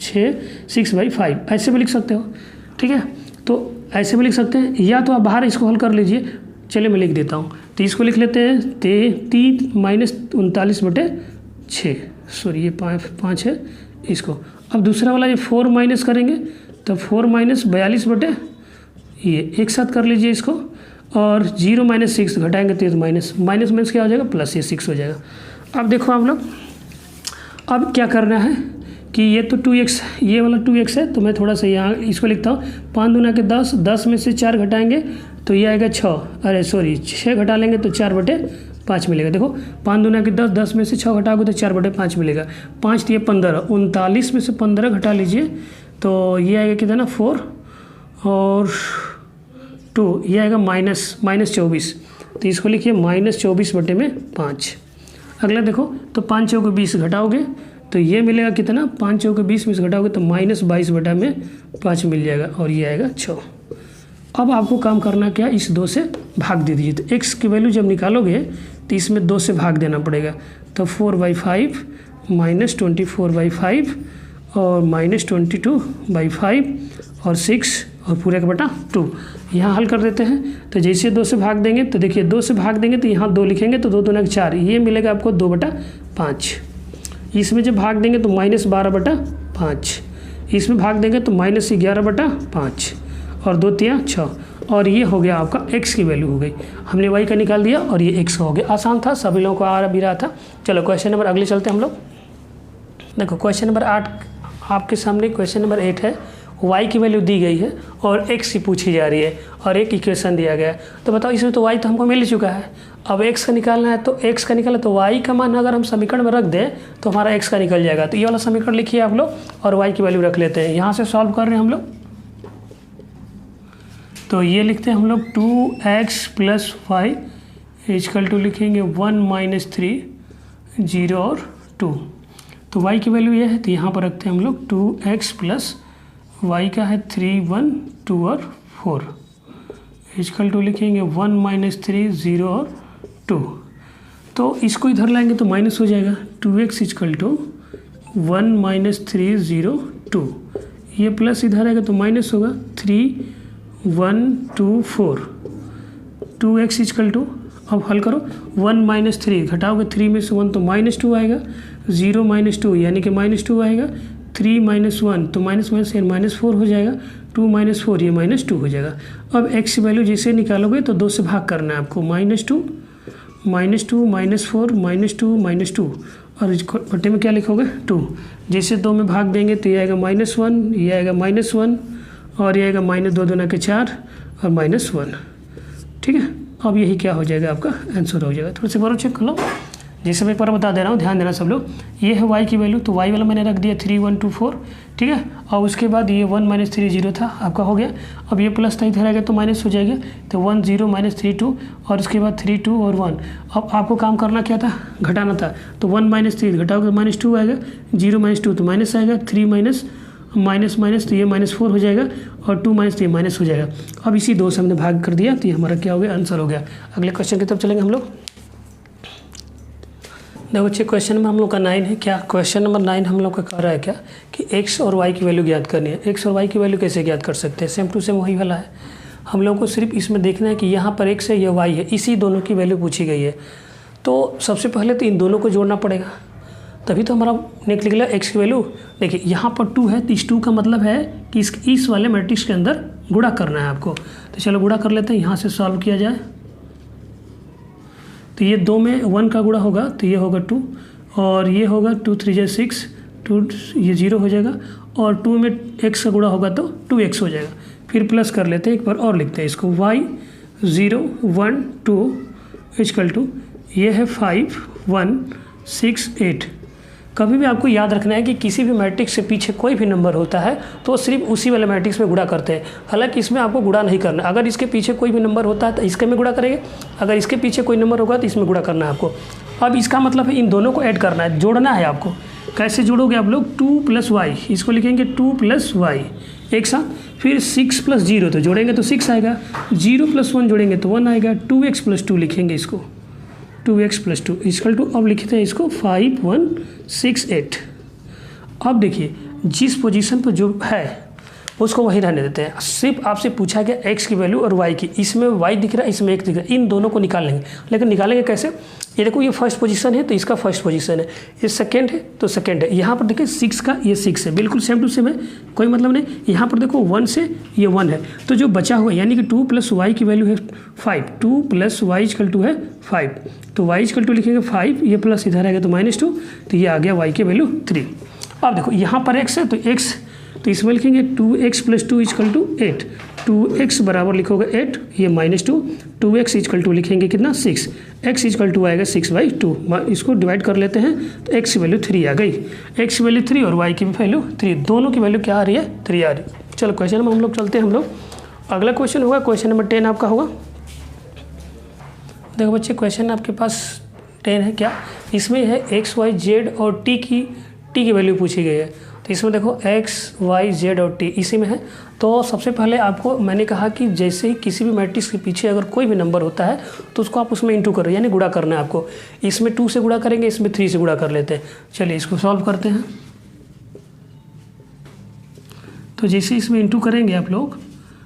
Speaker 1: 6 6/5, ऐसे भी लिख सकते हो। ठीक है, तो ऐसे भी लिख सकते हैं, या तो आप बाहर इसको हल कर लीजिए। चलिए मैं लिख देता हूँ, तो इसको लिख लेते हैं 3 - 39/6, सॉरी ये 5 है इसको। अब दूसरा वाला ये 4 माइनस करेंगे तो 4 - 42/, ये एक साथ कर लीजिए इसको, और 0 - 6 घटाएंगे तो माइनस क्या हो जाएगा, प्लस, ये 6 हो जाएगा। अब देखो आप लोग, अब क्या करना है कि ये तो 2x, ये वाला 2x है, तो मैं थोड़ा सा यहाँ इसको लिखता हूँ। 5 दूना के 10, 10 में से 4 घटाएंगे तो ये आएगा 6, अरे सॉरी 6 घटा लेंगे तो 4/5 मिलेगा। देखो 5 दूना के 10, 10 में से 6 घटाओगे तो 4/5 मिलेगा। 5 तो ये 15, 39 में से 15 घटा लीजिए तो ये आएगा कितना 4 और 2, ये आएगा -24, तो इसको लिखिए -24/5। अगला देखो तो 5 चौके 20 घटाओगे तो ये मिलेगा कितना, 5 चौके 20 में से घटाओगे तो -22/5 मिल जाएगा और ये आएगा 6। अब आपको काम करना क्या, इस 2 से भाग दे दीजिए। तो x की वैल्यू जब निकालोगे तो इसमें 2 से भाग देना पड़ेगा। तो 4/5 -24/5 और -22/5 और 6 और पूरे का बटा 2। यहाँ हल कर देते हैं। तो जैसे 2 से भाग देंगे तो देखिए 2 से भाग देंगे तो यहाँ 2 लिखेंगे तो 2 दूना 4, ये मिलेगा आपको 2/5। इसमें जब भाग देंगे तो -12/5, इसमें भाग देंगे तो -11/5 और 2 तिया 6 और ये हो गया आपका x की वैल्यू हो गई। हमने y का निकाल दिया और ये x का हो गया। आसान था, सभी लोगों को आ भी रहा था। चलो क्वेश्चन नंबर अगले चलते हैं हम लोग। देखो क्वेश्चन नंबर 8 आपके सामने, क्वेश्चन नंबर 8 है। y की वैल्यू दी गई है और x की पूछी जा रही है और एक इक्वेशन दिया गया है। तो बताओ इसमें तो y तो हमको मिल ही चुका है, अब x का निकालना है। तो x का निकाला तो y का मान अगर हम समीकरण में रख दें तो हमारा x का निकल जाएगा। तो ये वाला समीकरण लिखिए आप लोग और y की वैल्यू रख लेते हैं। यहाँ से सॉल्व कर रहे हैं हम लोग, तो ये लिखते हैं हम लोग 2x + y = लिखेंगे 1 - 3 0 और 2। तो y की वैल्यू ये है तो यहाँ पर रखते हैं हम लोग 2x + y का है 3 1 2 और 4 = लिखेंगे 1 - 3 0 और 2। तो इसको इधर लाएंगे तो माइनस हो जाएगा। 2x = 1 - 3 0 2, ये प्लस इधर आएगा तो माइनस होगा। 3 1 2 4, 2x = अब हल करो 1 - 3 घटाओगे 3 में से 1 तो -2 आएगा, 0 - 2 यानी कि -2 आएगा, 3 - 1 तो -4 हो जाएगा, 2 - 4 ये -2 हो जाएगा। अब x की वैल्यू जैसे निकालोगे तो 2 से भाग करना है आपको, -2 -2 -4 -2 और बटे में क्या लिखोगे 2। जैसे 2 में भाग देंगे तो ये आएगा -1, ये आएगा -1 और ये आएगा -2 दूना के 4 और -1। ठीक है, अब यही क्या हो जाएगा आपका आंसर हो जाएगा। थोड़ा सा बार चेक कर लो, जैसे मैं पर बता दे रहा हूँ, ध्यान देना सब लोग। ये है y की वैल्यू, तो y वाला मैंने रख दिया 3 1 2 4, ठीक है। और उसके बाद ये 1 - 3 0 था आपका हो गया। अब ये प्लस था इधर आएगा तो माइनस हो जाएगा, तो 1 0 - 3 2 और उसके बाद 3 2 और 1। अब आपको काम करना क्या था, घटाना था। तो 1 - 3 घटाओगे तो -2 आएगा, 0 - 2 तो माइनस आएगा, 3 माइनस तो ये -4 हो जाएगा और 2 - 3 माइनस हो जाएगा। अब इसी 2 से हमने भाग कर दिया तो ये हमारा क्या हो गया, आंसर हो गया। अगले क्वेश्चन की तरफ चलेंगे हम लोग। देखो बच्चे क्वेश्चन नंबर हम लोग का 9 है। क्या क्वेश्चन नंबर 9 हम लोग का कह रहा है क्या कि x और y की वैल्यू ज्ञात करनी है। x और y की वैल्यू कैसे ज्ञात कर सकते हैं, सेम टू सेम वही वाला है। हम लोग को सिर्फ इसमें देखना है कि यहाँ पर x है, यह y है, इसी दोनों की वैल्यू पूछी गई है। तो सबसे पहले तो इन दोनों को जोड़ना पड़ेगा, तभी तो हमारा निकलेगा x की वैल्यू। देखिए यहाँ पर 2 है तो इस 2 का मतलब है कि इस वाले मैट्रिक्स के अंदर गुणा करना है आपको। तो चलो गुणा कर लेते हैं, यहाँ से सॉल्व किया जाए। तो ये 2 में 1 का गुणा होगा तो ये होगा 2 और ये होगा 2 3 = 6, 2 ये 0 हो जाएगा और 2 में x का गुणा होगा तो 2x हो जाएगा। फिर प्लस कर लेते हैं, एक बार और लिखते हैं इसको, y 0 1 2 = ये है 5 1 6 8। कभी भी आपको याद रखना है कि किसी भी मैट्रिक्स से पीछे कोई भी नंबर होता है तो सिर्फ उसी वाले मैट्रिक्स में गुणा करते हैं। हालांकि इसमें आपको गुणा नहीं करना, अगर इसके पीछे कोई भी नंबर होता है तो इसके में गुणा करेंगे, अगर इसके पीछे कोई नंबर होगा तो इसमें गुणा करना है आपको। अब इसका मतलब है इन दोनों को ऐड करना है, जोड़ना है आपको। कैसे जोड़ोगे आप लोग, 2 + y, इसको लिखेंगे 2 + y एक साथ। फिर 6 + 0 तो जोड़ेंगे तो 6 आएगा, 0 + 1 जोड़ेंगे तो 1 आएगा, 2x + 2 लिखेंगे इसको, 2x + 2 = अब लिखते हैं इसको 5 1 6 8। अब देखिए जिस पोजीशन पर जो है उसको वही रहने देते हैं। सिर्फ आपसे पूछा गया x की वैल्यू और y की, इसमें y दिख रहा है, इसमें x दिख रहा है, इन दोनों को निकाल लेंगे। लेकिन निकालेंगे कैसे, ये देखो ये फर्स्ट पोजीशन है तो इसका फर्स्ट पोजीशन है, ये सेकंड है तो सेकंड है। यहाँ पर देखिए 6 का ये 6 है, बिल्कुल सेम टू सेम है, कोई मतलब नहीं। यहाँ पर देखो 1 से ये 1 है, तो जो बचा हुआ यानी कि 2 + y की वैल्यू है 5, 2 + y = है 5, तो y = लिखेंगे 5, ये प्लस इधर आएगा तो -2, तो ये आ गया y की वैल्यू 3। अब देखो यहाँ पर x है तो x, तो इसमें लिखेंगे 2x + 2 = 8, 2x बराबर लिखोगे 8, ये -2, 2x = लिखेंगे कितना 6, x = आएगा 6/2। इसको डिवाइड कर लेते हैं तो x की वैल्यू 3 आ गई, x की वैल्यू 3 और y की भी वैल्यू 3, दोनों की वैल्यू क्या आ रही है 3 आ रही है। चलो क्वेश्चन में हम लोग चलते हैं। हम लोग अगला क्वेश्चन होगा क्वेश्चन नंबर 10 आपका होगा। देखो बच्चे क्वेश्चन आपके पास 10 है क्या, इसमें है x y z और t की वैल्यू पूछी गई है। तो इसमें देखो x y z और t इसी में है। तो सबसे पहले आपको मैंने कहा कि जैसे ही किसी भी मैट्रिक्स के पीछे अगर कोई भी नंबर होता है तो उसको आप उसमें इंटू करो, यानी गुणा करना है आपको। इसमें 2 से गुणा करेंगे, इसमें 3 से गुणा कर लेते हैं। चलिए इसको सॉल्व करते हैं। तो जैसे इसमें इंटू करेंगे आप लोग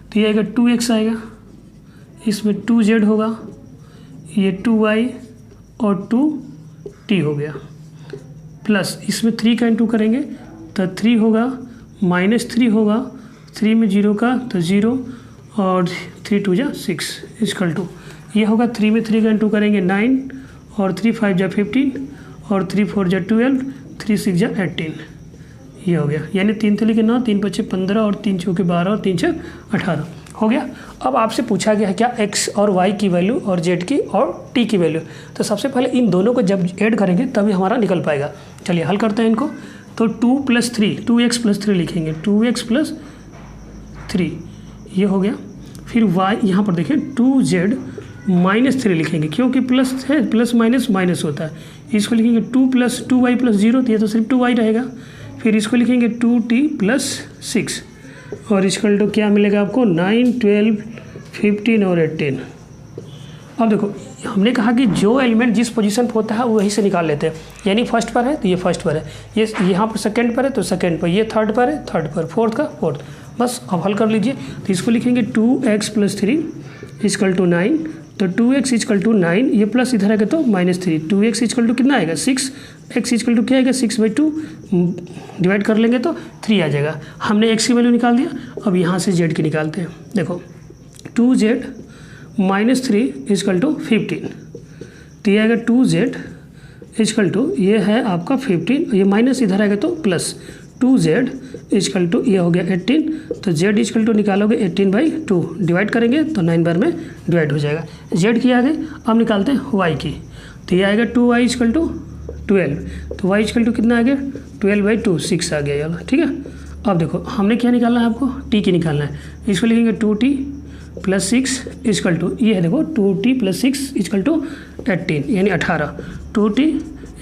Speaker 1: तो ये आएगा 2x आएगा, इसमें 2z होगा, ये 2y और 2t हो गया, प्लस इसमें 3 का इंटू करेंगे तो 3 होगा, -3 होगा, 3 में 0 का तो 0 और 3 2 जा 6 = ये होगा। 3 में 3 का इंटू करेंगे 9 और 3 5 जा 15 और 3 4 जा 12, 3 6 जा 18, ये हो गया। यानी 3 3 के 9, 3 5 15 और 3 4 के 12 और 3 6 18 हो गया। अब आपसे पूछा गया है क्या x और y की वैल्यू और z की और t की वैल्यू। तो सबसे पहले इन दोनों को जब ऐड करेंगे तभी हमारा निकल पाएगा। चलिए हल करते हैं इनको। तो 2 + 3, 2x + 3 लिखेंगे, 2x + 3 ये हो गया। फिर y यहाँ पर देखिए 2z - 3 लिखेंगे, क्योंकि प्लस है, प्लस माइनस माइनस होता है। इसको लिखेंगे 2 + 2y + 0, तो ये तो सिर्फ 2y रहेगा। फिर इसको लिखेंगे 2t + 6 और इसका तो क्या मिलेगा आपको 9 12 15 और 18। अब देखो हमने कहा कि जो एलिमेंट जिस पोजीशन पर होता है वहीं से निकाल लेते हैं, यानी फर्स्ट पर है तो ये फर्स्ट पर है, ये यहाँ पर सेकंड पर है तो सेकंड पर, ये थर्ड पर है थर्ड पर, फोर्थ का फोर्थ। बस अब हल कर लीजिए। तो इसको लिखेंगे 2x + 3 = 9, तो 2x = 9, ये प्लस इधर आएगा तो -3, 2x = कितना आएगा 6, x = क्या आएगा 6/2, डिवाइड कर लेंगे तो 3 आ जाएगा। हमने x की वैल्यू निकाल दिया। अब यहाँ से z की निकालते हैं। देखो 2z - 3 = 15, तो ये आएगा 2z = ये है आपका 15, ये माइनस इधर आएगा तो प्लस, 2z = ये हो गया 18, तो z = निकालोगे 18/2, डिवाइड करेंगे तो 9 बार में डिवाइड हो जाएगा। z की आ गई। अब निकालते हैं y की। तो ये आएगा 2y = 12, तो y = कितना आ गया 12/2, 6 आ गया ये, ठीक है। अब देखो हमने क्या निकालना है, आपको t की निकालना है। इसको लिखेंगे 2t + 6 = ये है, देखो 2t + 6 = 18, यानी 18, 2t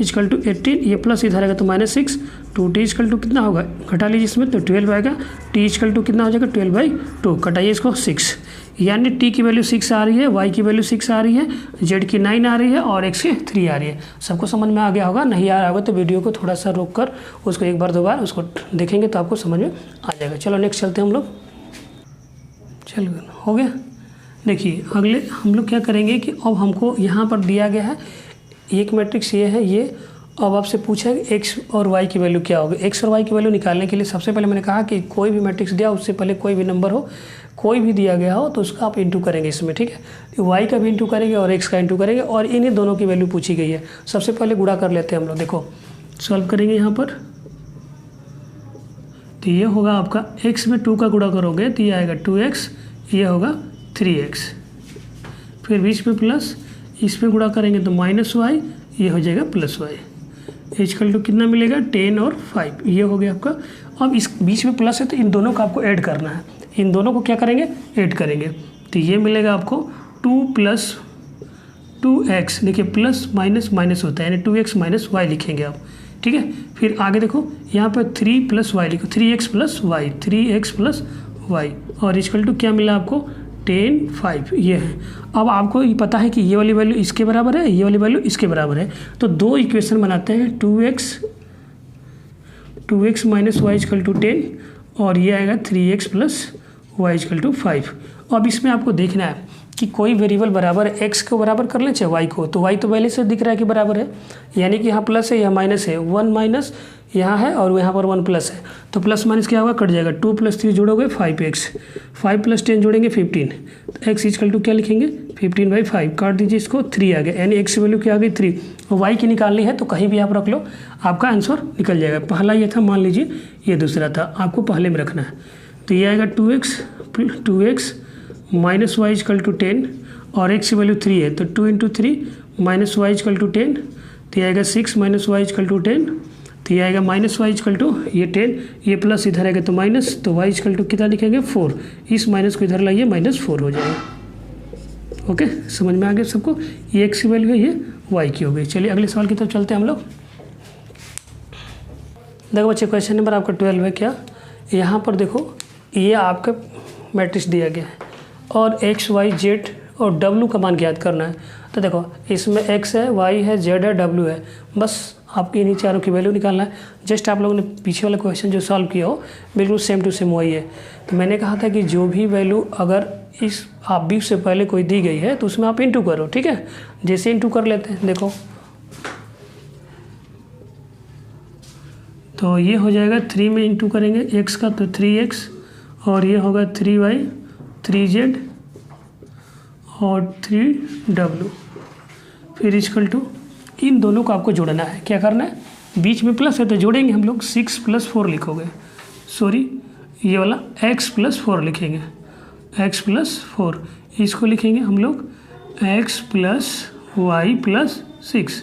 Speaker 1: = 18, ये प्लस इधर आएगा तो -6, 2t = कितना होगा, घटा लीजिए इसमें तो 12 आएगा, t = कितना हो जाएगा 12/2, कटाइए इसको 6, यानी t की वैल्यू 6 आ रही है, y की वैल्यू 6 आ रही है, z की 9 आ रही है और x की 3 आ रही है। सबको समझ में आ गया होगा, नहीं आ रहा होगा तो वीडियो को थोड़ा सा रोक कर उसको एक बार दो बार उसको देखेंगे तो आपको समझ में आ जाएगा। चलो नेक्स्ट चलते हैं हम लोग। चलो हो गया। देखिए अगले हम लोग क्या करेंगे कि अब हमको यहाँ पर दिया गया है एक मैट्रिक्स ये है ये। अब आपसे पूछा है एक्स और वाई की वैल्यू क्या होगी। एक्स और वाई की वैल्यू निकालने के लिए सबसे पहले मैंने कहा कि कोई भी मैट्रिक्स दिया उससे पहले कोई भी नंबर हो, कोई भी दिया गया हो तो उसका आप इंटू करेंगे इसमें, ठीक है। तो वाई का भी इंटू करेंगे और एक्स का इंटू करेंगे और इन्हीं दोनों की वैल्यू पूछी गई है। सबसे पहले गुणा कर लेते हैं हम लोग। देखो सॉल्व करेंगे यहाँ पर, तो ये होगा आपका एक्स में 2 का गुणा करोगे तो ये आएगा 2x, ये होगा 3x, फिर बीच में प्लस, इसमें गुणा करेंगे तो -y, ये हो जाएगा +y। इक्वल टू कितना मिलेगा 10 और 5, ये हो गया आपका। अब इस बीच में प्लस है तो इन दोनों को आपको ऐड करना है, इन दोनों को क्या करेंगे ऐड करेंगे। तो ये मिलेगा आपको 2 + 2x, देखिए प्लस माइनस माइनस होता है यानी 2x - y लिखेंगे आप, ठीक है। फिर आगे देखो यहाँ पर 3 + y लिखो, 3x + y, 3x + y और इक्वल टू क्या मिला आपको 10 5, ये है। अब आपको ये पता है कि ये वाली वैल्यू इसके बराबर है, ये वाली वैल्यू इसके बराबर है, तो दो इक्वेशन बनाते हैं 2x - y = 10 और ये आएगा 3x + y = 5। अब इसमें आपको देखना है कि कोई वेरिएबल बराबर एक्स को बराबर कर लें चाहे वाई को, तो वाई तो पहले से दिख रहा है कि बराबर है, यानी कि यहाँ प्लस है यहाँ माइनस है, 1 माइनस यहाँ है और यहाँ पर 1 प्लस है, तो प्लस माइनस क्या होगा, कट जाएगा। 2 + 3 जोड़ोगे 5x, 5 + 10 जोड़ेंगे 15, तो x इक्वल टू क्या लिखेंगे 15/5, काट दीजिए इसको, 3 आ गया, यानी x की वैल्यू क्या आ गई 3, और y की निकालनी है तो कहीं भी आप रख लो आपका आंसर निकल जाएगा। पहला ये था, मान लीजिए ये दूसरा था, आपको पहले में रखना है, तो ये आएगा 2x minus Y equal to 10 और x की वैल्यू 3 है, तो 2 × 3 माइनस वाई इक्वल टू 10, तो ये आएगा 6 माइनस वाई इक्वल टू 10, तो ये आएगा माइनस वाई इक्वल टू ये 10, ये प्लस इधर आएगा तो माइनस, तो वाई इक्वल टू कितना लिखेंगे 4, इस माइनस को इधर लाइए -4 हो जाएगा। ओके, समझ में आ गया सबको, ये x की वैल्यू है, ये y की हो गई। चलिए अगले सवाल की तरफ चलते हैं हम लोग। देखो बच्चे, क्वेश्चन नंबर आपका 12 है क्या, यहाँ पर देखो ये आपका मैट्रिक्स दिया गया है और x y z और w का मान ज्ञात करना है। तो देखो इसमें x है, y है, z है, w है, बस आपके इन्हीं चारों की वैल्यू निकालना है। जस्ट आप लोगों ने पीछे वाला क्वेश्चन जो सॉल्व किया हो बिल्कुल सेम टू सेम वही है। तो मैंने कहा था कि जो भी वैल्यू अगर इस आप 20 से पहले कोई दी गई है तो उसमें आप इंटू करो, ठीक है। जैसे इंटू कर लेते हैं, देखो तो ये हो जाएगा 3 में इंटू करेंगे x का तो 3x और ये होगा 3y 3z और 3w, फिर इक्वल टू इन दोनों को आपको जोड़ना है। क्या करना है, बीच में प्लस है तो जोड़ेंगे हम लोग, 6 + 4 लिखोगे, सॉरी ये वाला x + 4 लिखेंगे, x + 4, इसको लिखेंगे हम लोग x + y + 6।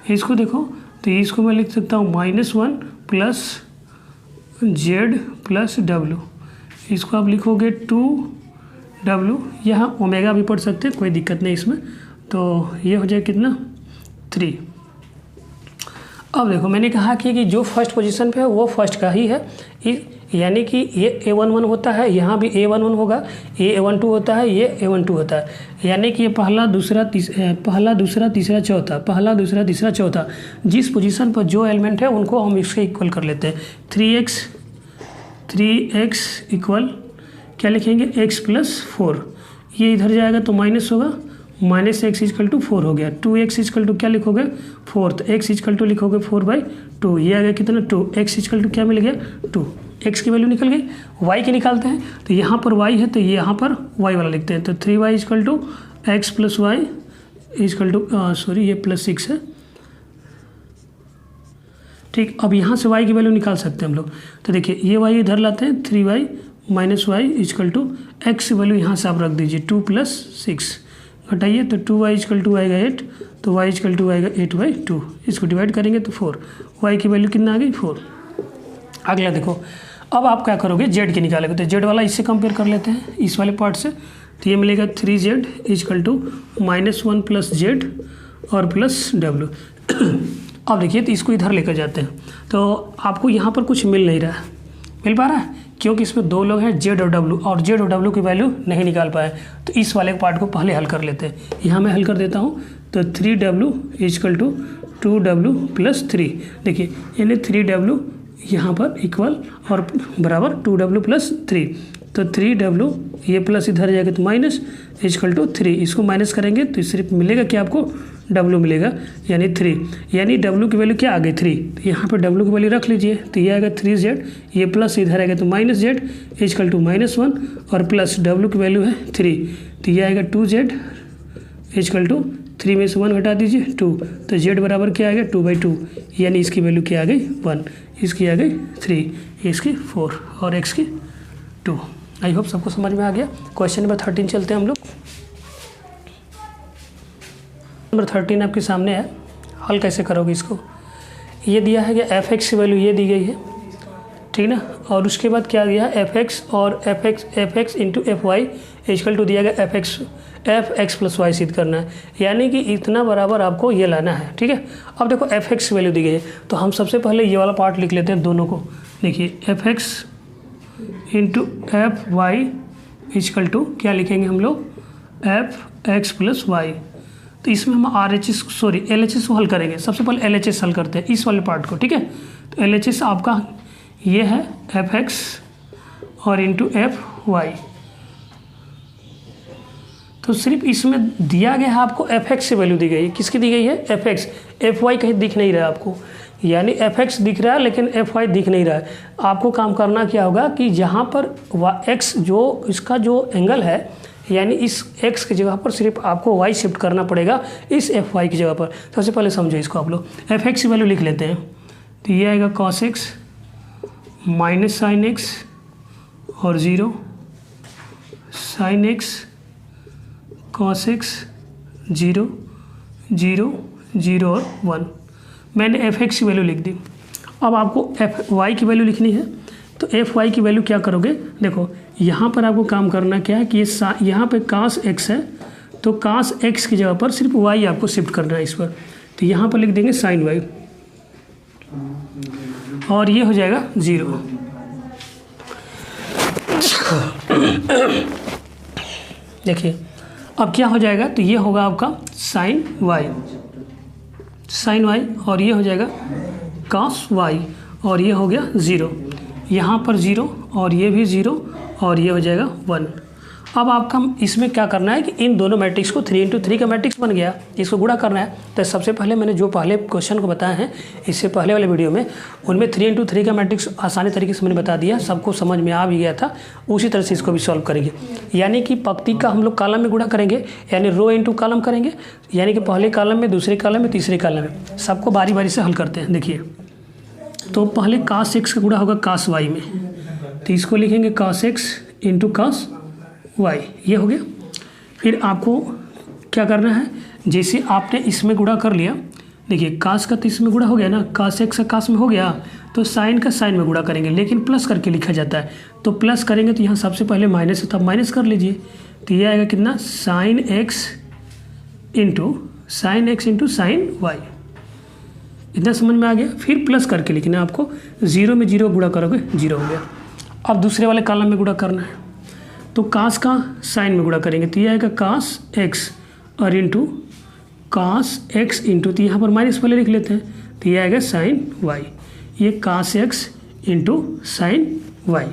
Speaker 1: इसको देखो तो इसको मैं लिख सकता हूँ -1 + z + w, इसको आप लिखोगे 2w, यहाँ ओमेगा भी पढ़ सकते हैं, कोई दिक्कत नहीं इसमें। तो ये हो जाए कितना 3। अब देखो मैंने कहा कि जो फर्स्ट पोजीशन पे है वो फर्स्ट का ही है, यानी कि ये a11 होता है, यहाँ भी a11 होगा, ये a12 होता है, ये a12 होता है, यानी कि ये पहला दूसरा तीसरा चौथा, पहला दूसरा तीसरा चौथा, जिस पोजीशन पर जो एलिमेंट है उनको हम इससे इक्वल कर लेते हैं। 3x इक्वल क्या लिखेंगे x + 4, ये इधर जाएगा तो माइनस होगा, -x इक्वल टू 4 हो गया। 2x इक्वल टू क्या लिखोगे 4, तो x इक्वल टू लिखोगे 4/2, ये आ गया कितना 2, x इक्वल टू क्या मिल गया 2, x की वैल्यू निकल गई। y की निकालते हैं, तो यहाँ पर y है तो यहाँ पर y वाला लिखते हैं, तो 3y equal to x + y equal to sorry ये +6 है, ठीक। अब यहाँ से y की वैल्यू निकाल सकते हैं हम लोग, तो देखिए ये y इधर लाते हैं, 3y - y equal to x value यहाँ से आप रख दीजिए 2 + 6 घटाइए, तो 2y इक्वल टू आएगा 8, तो y इक्वल टू आएगा 8/2, इसको डिवाइड करेंगे तो 4, y की वैल्यू कितना आ गई 4। अगला देखो, अब आप क्या करोगे z की निकालोगे, तो z वाला इससे कंपेयर कर लेते हैं इस वाले पार्ट से, तो ये मिलेगा 3z इक्वल टू -1 + z और +w। अब देखिए तो इसको इधर लेकर जाते हैं, तो आपको यहाँ पर कुछ मिल नहीं रहा है, मिल पा रहा है क्योंकि इसमें दो लोग हैं z और w, और z और w की वैल्यू नहीं निकाल पाए, तो इस वाले पार्ट को पहले हल कर लेते हैं। यहाँ मैं हल कर देता हूँ, तो 3w इक्वल टू 2w + 3, देखिए यानी 3w यहाँ पर इक्वल और बराबर 2w + 3, तो 3w ये प्लस इधर जाएगा तो माइनस इक्वल टू 3, इसको माइनस करेंगे तो सिर्फ मिलेगा क्या आपको w मिलेगा, यानी 3, यानी w की वैल्यू क्या आ गई 3, तो यहाँ पर w की वैल्यू रख लीजिए, तो ये आएगा 3z, ये प्लस इधर आएगा तो -z इक्वल टू -1 और प्लस w की वैल्यू है 3, तो ये आएगा 2z इक्वल टू 3 में से 1 घटा दीजिए 2, तो z बराबर क्या आ गया 2/2, यानी इसकी वैल्यू क्या आ गई 1, इसकी आ गई 3, इसकी 4 और x की 2। आई होप सबको समझ में आ गया। क्वेश्चन नंबर 13 चलते हैं हम लोग। नंबर 13 आपके सामने है, हल कैसे करोगे इसको। ये दिया है कि f(x) की वैल्यू ये दी गई है, ठीक ना, और उसके बाद क्या दिया है f(x) और f(x) into fy equal to दिया गया f(x + y) सिद्ध करना है, यानी कि इतना बराबर आपको ये लाना है, ठीक है। अब देखो f(x) की वैल्यू दी गई है, तो हम सबसे पहले ये वाला पार्ट लिख लेते हैं दोनों को। देखिए f(x) into fy equal to क्या लिखेंगे हम लोग f(x + y), तो इसमें हम LHS को हल करेंगे। सबसे पहले LHS हल करते हैं इस वाले पार्ट को, ठीक है। तो LHS आपका ये है f(x) और इंटू fy, तो सिर्फ इसमें दिया गया है आपको fx से वैल्यू दी गई है। किसकी दी गई है? fx। fy कहीं दिख नहीं रहा है आपको, यानी fx दिख रहा है लेकिन fy दिख नहीं रहा है। आपको काम करना क्या होगा कि जहाँ पर x जो इसका जो एंगल है, यानी इस x की जगह पर सिर्फ आपको y शिफ्ट करना पड़ेगा इस fy की जगह पर। सबसे पहले समझो इसको आप लोग, fx की वैल्यू लिख लेते हैं। तो ये आएगा cos x minus sine x और 0 साइन x cos x 0 0 0 और 1। मैंने fx की वैल्यू लिख दी। अब आपको fy की वैल्यू लिखनी है, तो fy की वैल्यू क्या करोगे? देखो यहाँ पर आपको काम करना क्या है कि ये यहाँ पे cos x है, तो cos x की जगह पर सिर्फ y आपको शिफ्ट करना है इस पर। तो यहाँ पर लिख देंगे sin y और ये हो जाएगा 0। देखिए अब क्या हो जाएगा, तो ये होगा आपका sin y और ये हो जाएगा cos y और ये हो गया 0, यहाँ पर 0 और ये भी 0 और ये हो जाएगा 1। अब आपका इसमें क्या करना है कि इन दोनों मैट्रिक्स को 3 × 3 का मैट्रिक्स बन गया, इसको गुणा करना है। तो सबसे पहले मैंने जो पहले क्वेश्चन को बताया है इससे पहले वाले वीडियो में, उनमें 3 × 3 का मैट्रिक्स आसानी तरीके से मैंने बता दिया, सबको समझ में आ भी गया था। उसी तरह से इसको भी सॉल्व करेंगे, यानी कि पंक्ति का हम लोग कॉलम में गुणा करेंगे, यानी रो इंटू कॉलम करेंगे, यानी कि पहले कॉलम में, दूसरे कॉलम में, तीसरे कॉलम में, सबको बारी बारी से हल करते हैं। देखिए तो पहले cos x का गुणा होगा cos y में, तो इसको लिखेंगे cos x into cos y, ये हो गया। फिर आपको क्या करना है, जैसे आपने इसमें गुणा कर लिया, देखिए cos का तो इसमें गुणा हो गया ना, cos x का cos में हो गया, तो sin का sin में गुणा करेंगे, लेकिन प्लस करके लिखा जाता है। तो प्लस करेंगे तो यहाँ सबसे पहले माइनस है, तो आप माइनस कर लीजिए। तो ये आएगा कितना, sin x into sin y। इतना समझ में आ गया। फिर प्लस करके लिखना है आपको, 0 में 0 गुणा करोगे 0 हो गया। अब दूसरे वाले कॉलम में गुणा करना है, तो cos का sin में गुणा करेंगे, तो ये आएगा cos x और इंटू cos x इंटू, तो यहाँ पर माइनस पहले लिख लेते हैं, तो ये आएगा sin y, ये cos x into sin y।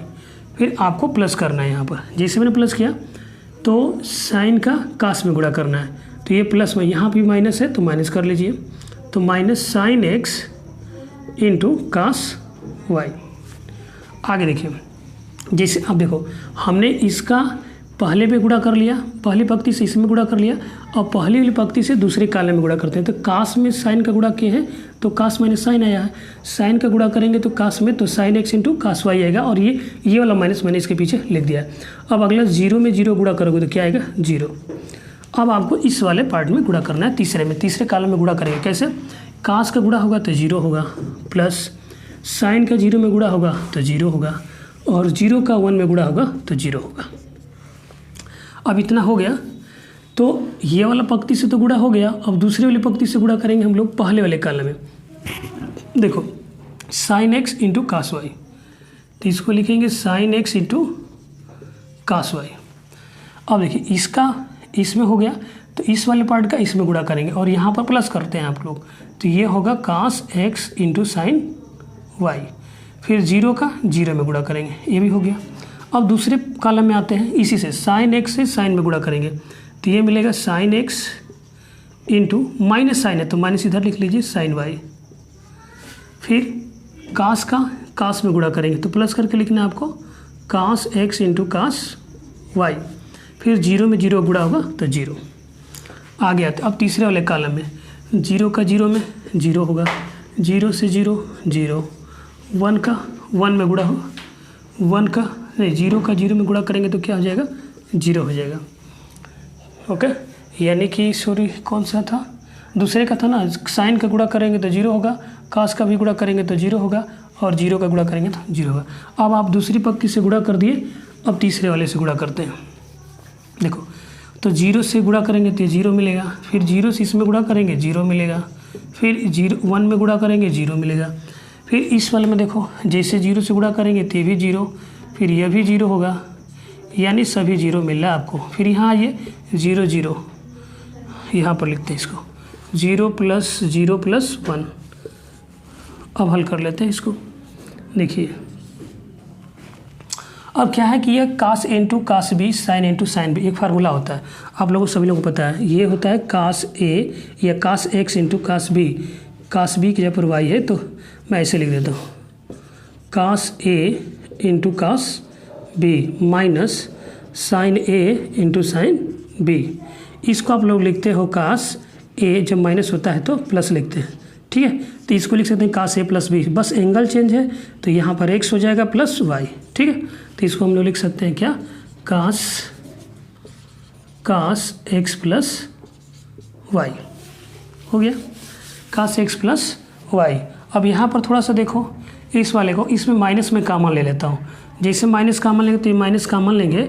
Speaker 1: फिर आपको प्लस करना है, यहाँ पर जैसे मैंने प्लस किया तो sin का cos में गुणा करना है, तो ये प्लस में, यहाँ भी माइनस है तो माइनस कर लीजिए, तो minus sin x into cos y। आगे देखिए, जैसे अब देखो हमने इसका पहले पे गुणा कर लिया, पहली पंक्ति से इसमें गुणा कर लिया, और पहली वाली पंक्ति से दूसरे कॉलम में गुणा करते हैं। तो cos में sin का गुणा किए हैं तो cos माइनस sin आया है, sin का गुणा करेंगे तो cos में, तो sin x into cos y आएगा, और ये वाला माइनस मैंने इसके पीछे लिख दिया है। अब अगला 0 में 0 गुणा करोगे तो क्या आएगा, 0। अब आपको इस वाले पार्ट में गुणा करना है, तीसरे कॉलम में गुणा करेंगे। कैसे, cos का गुणा होगा तो 0 होगा, प्लस sin का 0 में गुणा होगा तो 0 होगा, और 0 का 1 में गुणा होगा तो 0 होगा। अब इतना हो गया, तो ये वाला पंक्ति से तो गुणा हो गया। अब दूसरे वाली पंक्ति से गुणा करेंगे हम लोग पहले वाले कॉलम में। देखो sin x into cos y, तो इसको लिखेंगे sin x into cos y। अब देखिए इसका इसमें हो गया, तो इस वाले पार्ट का इसमें गुणा करेंगे, और यहाँ पर प्लस करते हैं आप लोग, तो ये होगा cos x into sin y। फिर 0 का 0 में गुणा करेंगे, ये भी हो गया। अब दूसरे कॉलम में आते हैं, इसी से sin x से sin में गुणा करेंगे, तो ये मिलेगा sin x into minus sine है तो माइनस इधर लिख लीजिए sin y। फिर cos का cos में गुणा करेंगे तो प्लस करके लिखना है आपको cos x into cos y। फिर 0 में 0 गुणा होगा तो 0 आ गया। तो अब तीसरे वाले कॉलम में 0 का 0 में 0 होगा, 0 से 0 0, 1 का 1 में गुणा होगा, 1 का नहीं 0 का 0 में गुणा करेंगे तो क्या हो जाएगा, 0 हो जाएगा। ओके, यानी कि सॉरी कौन सा था, दूसरे का था ना, साइन का गुणा करेंगे तो 0 होगा, cos का भी गुणा करेंगे तो 0 होगा, और 0 का गुणा करेंगे तो 0 होगा। अब आप दूसरी पंक्ति से गुणा कर दिए, अब तीसरे वाले से गुणा करते हैं। देखो तो 0 से गुणा करेंगे तो 0 मिलेगा, फिर 0 से इसमें गुणा करेंगे 0 मिलेगा, फिर 1 में गुणा करेंगे 0 मिलेगा। फिर इस वाले में देखो जैसे 0 से गुणा करेंगे तो ये भी 0, फिर यह भी 0 होगा, यानी सभी 0 मिल रहा है आपको। फिर यहाँ आइए 0 0, यहाँ पर लिखते हैं इसको 0 प्लस 0 प्लस 1। अब हल कर लेते हैं इसको। देखिए अब क्या है कि ये cos into cos B sine into sine B एक फार्मूला होता है, आप लोगों सभी लोगों को पता है। ये होता है कास ए या कास एक्स इंटू कास बी की जगह पर वाई है, तो मैं ऐसे लिख देता हूँ cos A into cos B minus sine A into sine B. इसको आप लोग लिखते हो कास ए, जब माइनस होता है तो प्लस लिखते हैं, ठीक है। तो इसको लिख सकते हैं कास ए प्लस बी, बस एंगल चेंज है तो यहाँ पर एक्स हो जाएगा प्लस वाई, ठीक है। तो इसको हम लोग लिख सकते हैं क्या, कास एक्स प्लस वाई हो गया, कास एक्स प्लस वाई। अब यहाँ पर थोड़ा सा देखो इस वाले को, इसमें माइनस में कॉमन ले लेता हूँ। जैसे माइनस कॉमन लेंगे तो ये माइनस कॉमन लेंगे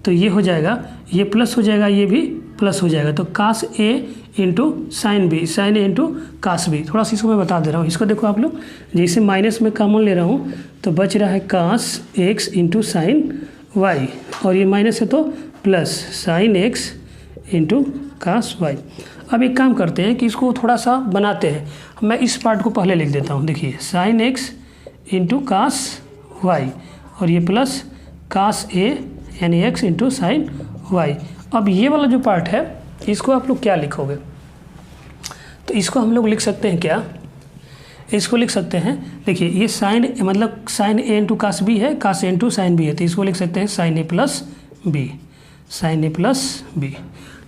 Speaker 1: तो ये हो जाएगा, ये प्लस हो जाएगा, ये भी प्लस हो जाएगा। तो कास A into sine B, sign A into cos B. थोड़ा सा इसको मैं बता दे रहा हूँ, इसको देखो आप लोग, जैसे माइनस में कॉमन ले रहा हूँ तो बच रहा है cos X into sine Y, और ये माइनस है तो plus sine X into cos Y. अब एक काम करते हैं कि इसको थोड़ा सा बनाते हैं, मैं इस पार्ट को पहले लिख देता हूँ। देखिए sine X into cos Y और ये प्लस कास ए यानी एक्स इंटू साइन वाई। अब ये वाला जो पार्ट है इसको आप लोग क्या लिखोगे, तो इसको हम लोग लिख सकते हैं क्या, इसको लिख सकते हैं, देखिए ये साइन मतलब sign A into cos B है, कास ए इंटू साइन बी है, तो इसको लिख सकते हैं साइन ए प्लस बी, साइन ए प्लस बी।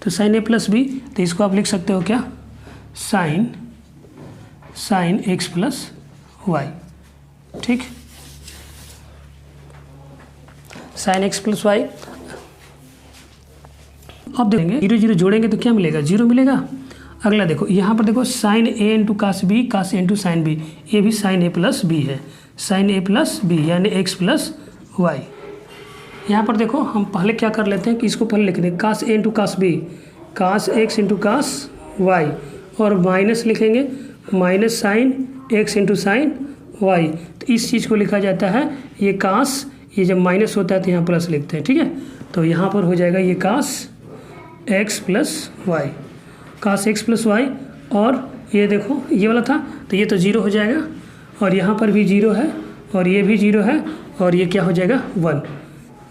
Speaker 1: तो साइन ए प्लस बी, तो इसको आप लिख सकते हो क्या, साइन एक्स प्लस वाई, ठीक, साइन एक्स प्लस वाई। अब देखेंगे 0 0 जोड़ेंगे तो क्या मिलेगा, 0 मिलेगा। अगला देखो यहाँ पर देखो sign A into cos B, cos A into sine B, ये भी साइन ए प्लस बी है, साइन ए प्लस बी यानी एक्स प्लस वाई। यहाँ पर देखो हम पहले क्या कर लेते हैं कि इसको पहले लिख दें cos A into cos B, cos X into cos Y, और माइनस लिखेंगे minus sine X into sine Y. तो इस चीज़ को लिखा जाता है ये कास, ये जब माइनस होता है तो यहाँ प्लस लिखते हैं, ठीक है। तो यहाँ पर हो जाएगा ये कास एक्स प्लस वाई, कास एक्स प्लस वाई, और ये देखो ये वाला था तो ये तो 0 हो जाएगा, और यहाँ पर भी 0 है, और ये भी 0 है, और ये क्या हो जाएगा 1।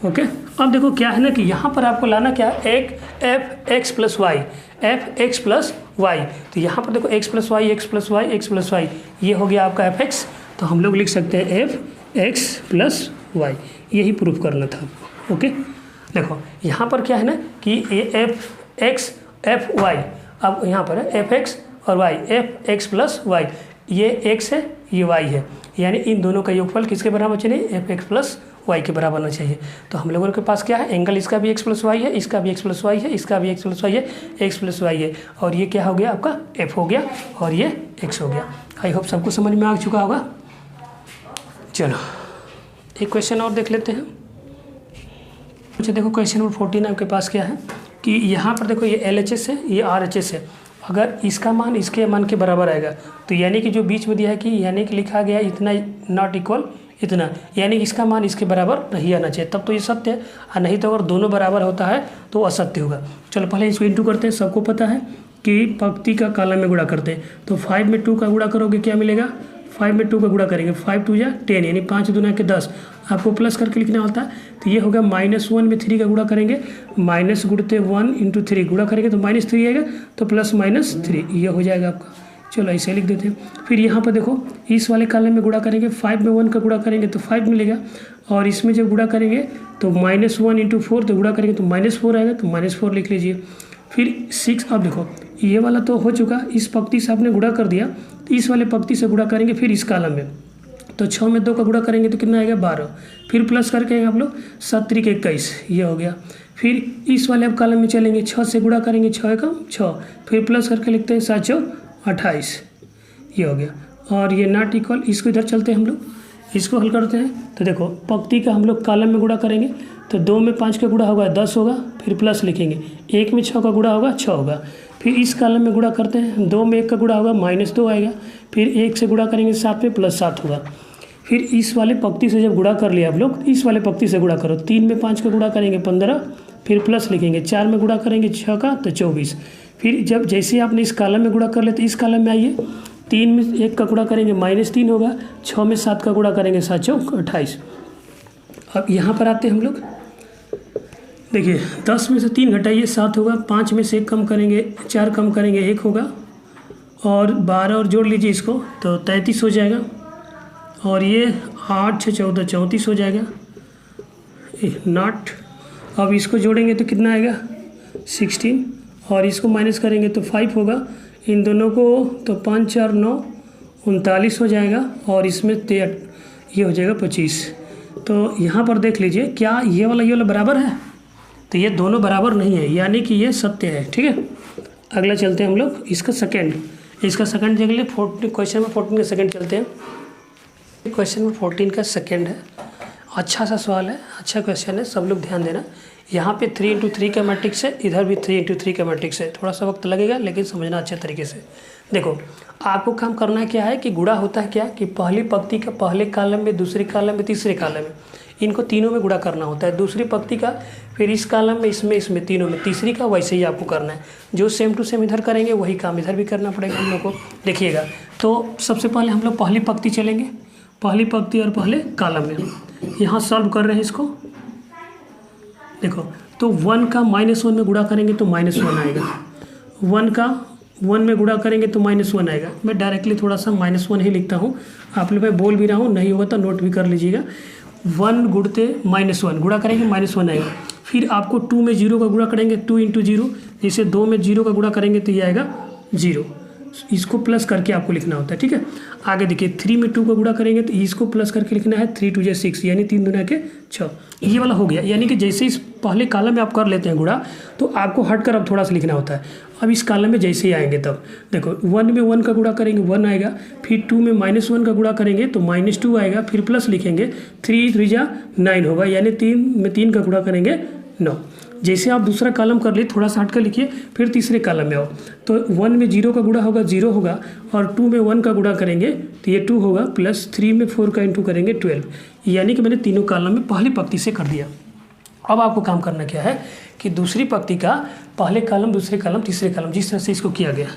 Speaker 1: ओके, अब देखो क्या है ना कि यहाँ पर आपको लाना क्या है, एक F X plus Y, F X plus Y. तो यहाँ पर देखो X plus Y, X plus Y, X plus Y, ये हो गया आपका एफ एक्स। तो हम लोग लिख सकते हैं एफ एक्स प्लस वाई, यही प्रूफ करना था। ओके, देखो यहाँ पर क्या है ना कि ये एफ एक्स एफ वाई, अब यहाँ पर है एफ एक्स और Y, F X plus Y, ये एक्स है ये वाई है, यानी इन दोनों का योगफल किसके बराबर चाहिए, एफ एक्स प्लस वाई के बराबर होना चाहिए। तो हम लोगों के पास क्या है, एंगल इसका भी एक्स प्लस वाई है, इसका भी एक्स प्लस वाई है, इसका भी एक्स प्लस वाई है, एक्स प्लस वाई है, और ये क्या हो गया आपका एफ हो गया, और ये एक्स हो गया। आई होप सबको समझ में आ चुका होगा। चलो एक क्वेश्चन और देख लेते हैं। अच्छा देखो क्वेश्चन नंबर 14 आपके पास क्या है कि यहाँ पर देखो ये LHS है, ये RHS है, अगर इसका मान इसके मान के बराबर आएगा तो यानी कि जो बीच में दिया है कि यानी कि लिखा गया इतना नॉट इक्वल इतना, यानी कि इसका मान इसके बराबर नहीं आना चाहिए, तब तो ये सत्य है, और नहीं तो अगर दोनों बराबर होता है तो असत्य होगा। चलो पहले इसको इंटू करते हैं। सबको पता है कि पंक्ति का कॉलम में गुणा करते हैं, तो 5 में 2 का गुणा करोगे क्या मिलेगा, 5 में 2 का गुणा करेंगे, 5 2 या 10 यानी 5 दूना के 10, आपको प्लस करके लिखना होता है। तो ये होगा -1 में 3 का गुणा करेंगे, माइनस गुणते 1 × 3 गुणा करेंगे तो -3 आएगा, तो +-3 ये हो जाएगा आपका। चलो ऐसे लिख देते हैं। फिर यहाँ पर देखो इस वाले कॉलम में गुणा करेंगे, 5 में 1 का गुणा करेंगे तो 5 मिलेगा, और इसमें जब गुणा करेंगे तो -1 × 4 तो गुणा करेंगे तो -4 आएगा, तो -4 लिख लीजिए। फिर 6, अब देखो ये वाला तो हो चुका, इस पंक्ति से आपने गुणा कर दिया, तो इस वाले पंक्ति से गुणा करेंगे फिर इस कॉलम में, तो 6 में 2 का गुणा करेंगे तो कितना आएगा 12, फिर प्लस करके आप लोग 7 × 21 ये हो गया। फिर इस वाले अब कॉलम में चलेंगे, 6 से गुणा करेंगे, 6 × 6, फिर प्लस करके लिखते हैं 7 × 28 ये हो गया। और ये नॉट इक्वल, इसको इधर चलते हैं हम लोग, इसको हल करते हैं। तो देखो पंक्ति का हम लोग कॉलम में गुणा करेंगे, तो 2 में 5 का गुणा होगा 10 होगा, फिर प्लस लिखेंगे, 1 में 6 का गुणा होगा 6 होगा, फिर इस कॉलम में गुणा करते हैं, 2 में 1 का गुणा होगा -2 आएगा, फिर 1 से गुणा करेंगे 7 में +7 होगा। फिर इस वाले पंक्ति से जब गुणा कर लिया आप लोग, इस वाले पंक्ति से गुणा करो, 3 में 5 का गुणा करेंगे 15, फिर प्लस लिखेंगे, 4 में गुणा करेंगे 6 का तो 24। फिर जब जैसे आपने इस कॉलम में गुणा कर लेते, इस कॉलम में आइए, 3 में 1 का गुणा करेंगे -3 होगा, 6 में 7 का गुणा करेंगे 7 × 28। अब यहाँ पर आते हैं हम लोग। देखिए 10 में से 3 घटाइए 7 होगा, 5 में से 1 कम करेंगे 4 कम करेंगे 1 होगा, और 12 और जोड़ लीजिए इसको तो 33 हो जाएगा, और ये 8 6 14 34 हो जाएगा नॉट। अब इसको जोड़ेंगे तो कितना आएगा 16, और इसको माइनस करेंगे तो 5 होगा, इन दोनों को तो 5 4 9 39 हो जाएगा, और इसमें ये हो जाएगा 25। तो यहाँ पर देख लीजिए क्या ये वाला बराबर है, तो ये दोनों बराबर नहीं है, यानी कि ये सत्य है। ठीक है, अगला चलते हैं हम लोग इसका सेकंड देख लिए। 14 क्वेश्चन में 14 का सेकंड चलते हैं। क्वेश्चन में 14 का सेकंड है, अच्छा सा सवाल है, अच्छा क्वेश्चन है, सब लोग ध्यान देना। यहाँ पे 3 into 3 का मैट्रिक्स है, इधर भी 3 into 3 का मैट्रिक्स है। थोड़ा सा वक्त लगेगा लेकिन समझना अच्छे तरीके से। देखो आपको काम करना क्या है कि गुणा होता है क्या कि पहली पंक्ति का पहले कॉलम में, दूसरे कॉलम में, तीसरे कॉलम में, इनको तीनों में गुणा करना होता है। दूसरी पंक्ति का फिर इस कॉलम में, इसमें तीनों में, तीसरी का वैसे ही आपको करना है। जो सेम टू सेम इधर करेंगे वही काम इधर भी करना पड़ेगा हम लोग को। देखिएगा तो सबसे पहले हम लोग पहली पंक्ति चलेंगे, पहली पंक्ति और पहले कॉलम में यहाँ सॉल्व कर रहे हैं इसको। देखो तो 1 का -1 में गुणा करेंगे तो -1 आएगा, 1 का 1 में गुणा करेंगे तो -1 आएगा। मैं डायरेक्टली थोड़ा सा -1 ही लिखता हूँ, आप लोग मैं बोल भी रहा हूँ, नहीं होगा तो नोट भी कर लीजिएगा। 1 गुणते -1 गुणा करेंगे -1 आएगा। फिर आपको 2 में 0 का गुणा करेंगे 2 into 0, जैसे 2 में 0 का गुणा करेंगे तो ये आएगा 0, इसको प्लस करके आपको लिखना होता है। ठीक है, आगे देखिए 3 में 2 का गुणा करेंगे तो इसको प्लस करके लिखना है 3 2 6, यानी 3 दूना के 6, ये वाला हो गया। यानी कि जैसे इस पहले कॉलम में आप कर लेते हैं गुणा तो आपको हटकर अब थोड़ा सा लिखना होता है। अब इस कॉलम में जैसे ही आएंगे तब देखो 1 में 1 का गुणा करेंगे 1 आएगा, फिर 2 में -1 का गुणा करेंगे तो -2 आएगा, फिर प्लस लिखेंगे 3 3 9 होगा, यानी 3 में 3 का गुणा करेंगे 9। जैसे आप दूसरा कॉलम कर लिए थोड़ा सा हट कर लिखिए, फिर तीसरे कॉलम में आओ तो 1 में 0 का गुणा होगा 0 होगा, और 2 में 1 का गुणा करेंगे तो ये 2 होगा, प्लस 3 में 4 का इंटू करेंगे 12, यानी कि मैंने तीनों कॉलम में पहली पंक्ति से कर दिया। अब आपको काम करना क्या है कि दूसरी पंक्ति का पहले कॉलम, दूसरे कॉलम, तीसरे कॉलम, जिस तरह से इसको किया गया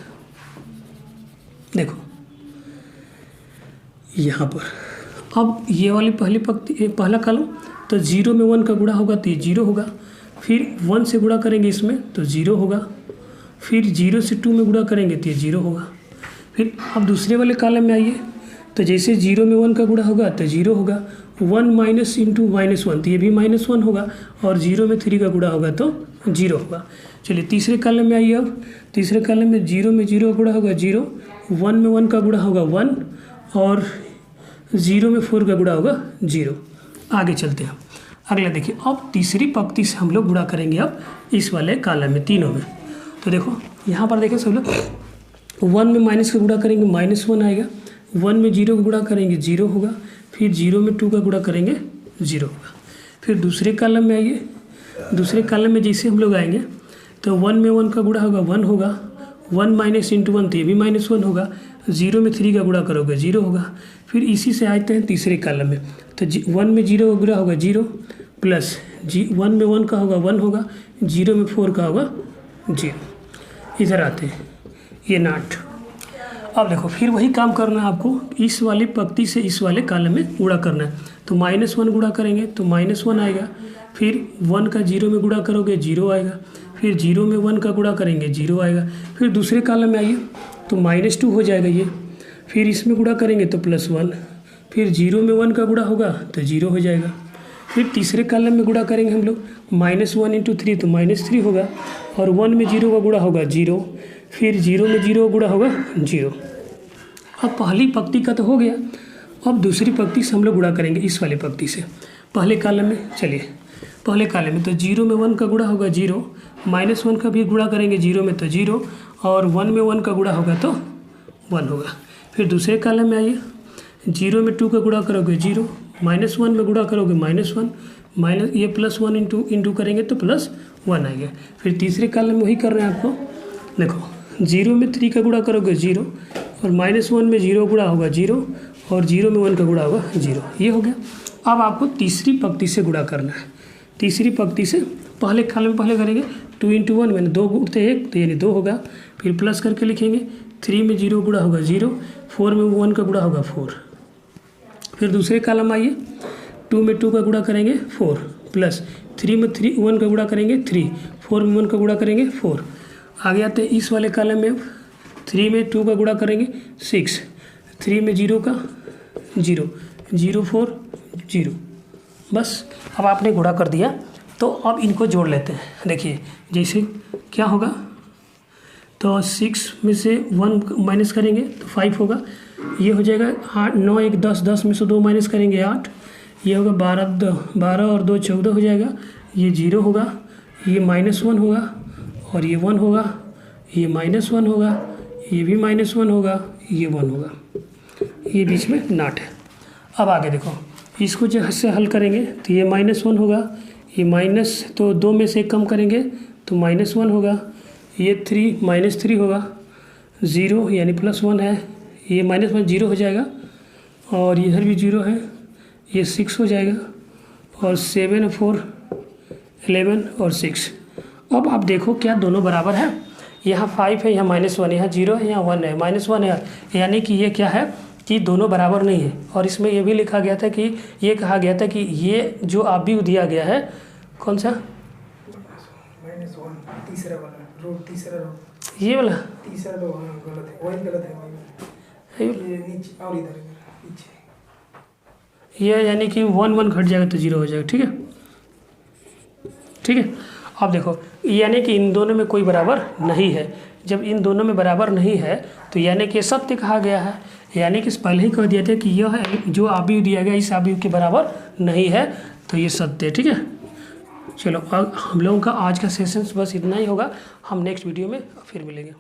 Speaker 1: देखो यहाँ पर। अब ये वाली पहली पंक्ति पहला कॉलम तो 0 में 1 का गुणा होगा तो ये 0 होगा, फिर 1 से गुणा करेंगे इसमें तो 0 होगा, फिर 0 से 2 में गुणा करेंगे तो ये 0 होगा। फिर अब दूसरे वाले कॉलम में आइए तो जैसे 0 में 1 का गुणा होगा तो 0 होगा, 1 माइनस इंटू -1 तो ये भी -1 होगा, और 0 में 3 का गुणा होगा तो 0 होगा। चलिए तीसरे कॉलम में आइए। अब तीसरे कॉलम में 0 का गुणा होगा 0, 1 में 1 का गुणा होगा 1, और 0 में 4 का गुणा होगा 0। आगे चलते हैं अगला देखिए। अब तीसरी पंक्ति से हम लोग गुणा करेंगे अब इस वाले कॉलम में तीनों में। तो देखो यहाँ पर देखिए सब लोग 1 में माइनस का गुणा करेंगे -1 आएगा, 1 में 0 का गुणा करेंगे 0 होगा, फिर 0 में 2 का गुणा करेंगे 0 होगा। फिर दूसरे कॉलम में आइए, दूसरे कॉलम में जैसे हम लोग आएंगे तो 1 में 1 का गुणा होगा 1 होगा, 1 माइनस इंटू 1 तो ये भी -1 होगा, 0 में 3 का गुणा करोगे 0 होगा। फिर इसी से आते हैं तीसरे कॉलम में तो 1 में 0 का गुणा होगा 0, प्लस 1 में 1 का होगा 1 होगा, 0 में 4 का होगा 0। इधर आते हैं ये नॉट। अब देखो फिर वही काम करना है आपको, इस वाली पंक्ति से इस वाले कॉलम में गुणा करना है। तो -1 गुणा करेंगे तो -1 आएगा, फिर 1 का 0 में गुणा करोगे 0 आएगा, फिर 0 में 1 का गुणा करेंगे 0 आएगा। फिर दूसरे कॉलम में आइए तो -2 हो जाएगा ये, फिर इसमें गुणा करेंगे तो +1, फिर 0 में 1 का गुणा होगा तो 0 हो जाएगा। फिर तीसरे कॉलम में गुणा करेंगे हम लोग -1 इंटू 3 तो -3 होगा, और 1 में 0 का गुणा होगा 0, फिर 0 में 0 का गुणा होगा 0। अब पहली पंक्ति का तो हो गया, अब दूसरी पंक्ति से हम लोग गुणा करेंगे इस वाली पंक्ति से। पहले कॉलम में चलिए, पहले कॉलम में तो 0 में 1 का गुणा होगा 0, -1 का भी गुणा करेंगे 0 में तो 0, और 1 में 1 का गुणा होगा तो 1 होगा। फिर दूसरे कॉलम में आइए, 0 में 2 का गुणा करोगे 0, -1 में गुणा करोगे -1, माइनस ये +1 इंटू करेंगे तो +1 आएगा। फिर तीसरे कॉलम में वही कर रहे हैं आपको, देखो 0 में 3 का गुणा करोगे 0, और -1 में 0 गुणा होगा 0, और 0 में 1 का गुणा होगा 0। ये हो गया। अब आपको तीसरी पंक्ति से गुणा करना है। तीसरी पंक्ति से पहले कॉलम में पहले करेंगे 2 इंटू 1 मैंने 2 गुणते 1 तो यानी 2 होगा, फिर प्लस करके लिखेंगे 3 में 0 गुणा होगा 0, 4 में 1 का गुणा होगा 4। फिर दूसरे कॉलम आइए, 2 में 2 का गुणा करेंगे 4 प्लस 3 में 1 का गुणा करेंगे 3, 4 में 1 का गुणा करेंगे 4। आगे आते हैं इस वाले कॉलम में, 3 में 2 का गुणा करेंगे 6, 3 में 0 का 0, 0 4 0। बस अब आपने गुणा कर दिया, तो अब इनको जोड़ लेते हैं। देखिए जैसे क्या होगा, तो 6 में से 1 माइनस करेंगे तो 5 होगा, ये हो जाएगा 8 9 1 10, 10 में से 2 माइनस करेंगे 8, ये होगा 12 और 2 14 हो जाएगा, ये 0 होगा, ये -1 होगा और ये 1 होगा, ये -1 होगा, ये भी -1 होगा, ये 1 होगा, ये बीच में नॉट है। अब आगे देखो, इसको जैसे हल करेंगे तो ये -1 होगा, ये माइनस तो 2 में से कम करेंगे तो -1 होगा, ये 3 होगा, 0 यानी +1 है, ये -1 0 हो जाएगा और इधर भी 0 है, ये 6 हो जाएगा और 7 4 11 और 6। अब आप देखो क्या दोनों बराबर है, यहाँ 5 है, यहाँ -1, यहाँ 0 है, यहाँ 1 है, -1 है, यानी कि ये क्या है कि दोनों बराबर नहीं है। और इसमें ये भी लिखा गया था कि ये कहा गया था कि ये जो आव्यूह दिया गया है, कौन सा
Speaker 2: -1 तीसरा वाला रो, तीसरा रो,
Speaker 1: ये वाला
Speaker 2: तीसरा रो गलत है, वही गलत है, वही ये नीचे और इधर पीछे,
Speaker 1: ये यानी कि 1 1 घट जाएगा तो 0 हो जाएगा। ठीक है, ठीक है। अब देखो यानी कि इन दोनों में कोई बराबर नहीं है। जब इन दोनों में बराबर नहीं है तो यानी कि सत्य कहा गया है, यानी कि पहले ही कह दिया था कि यह जो आव्यूह दिया गया इस आव्यूह के बराबर नहीं है, तो ये सत्य है। ठीक है, चलो अब हम लोगों का आज का सेशन बस इतना ही होगा, हम नेक्स्ट वीडियो में फिर मिलेंगे।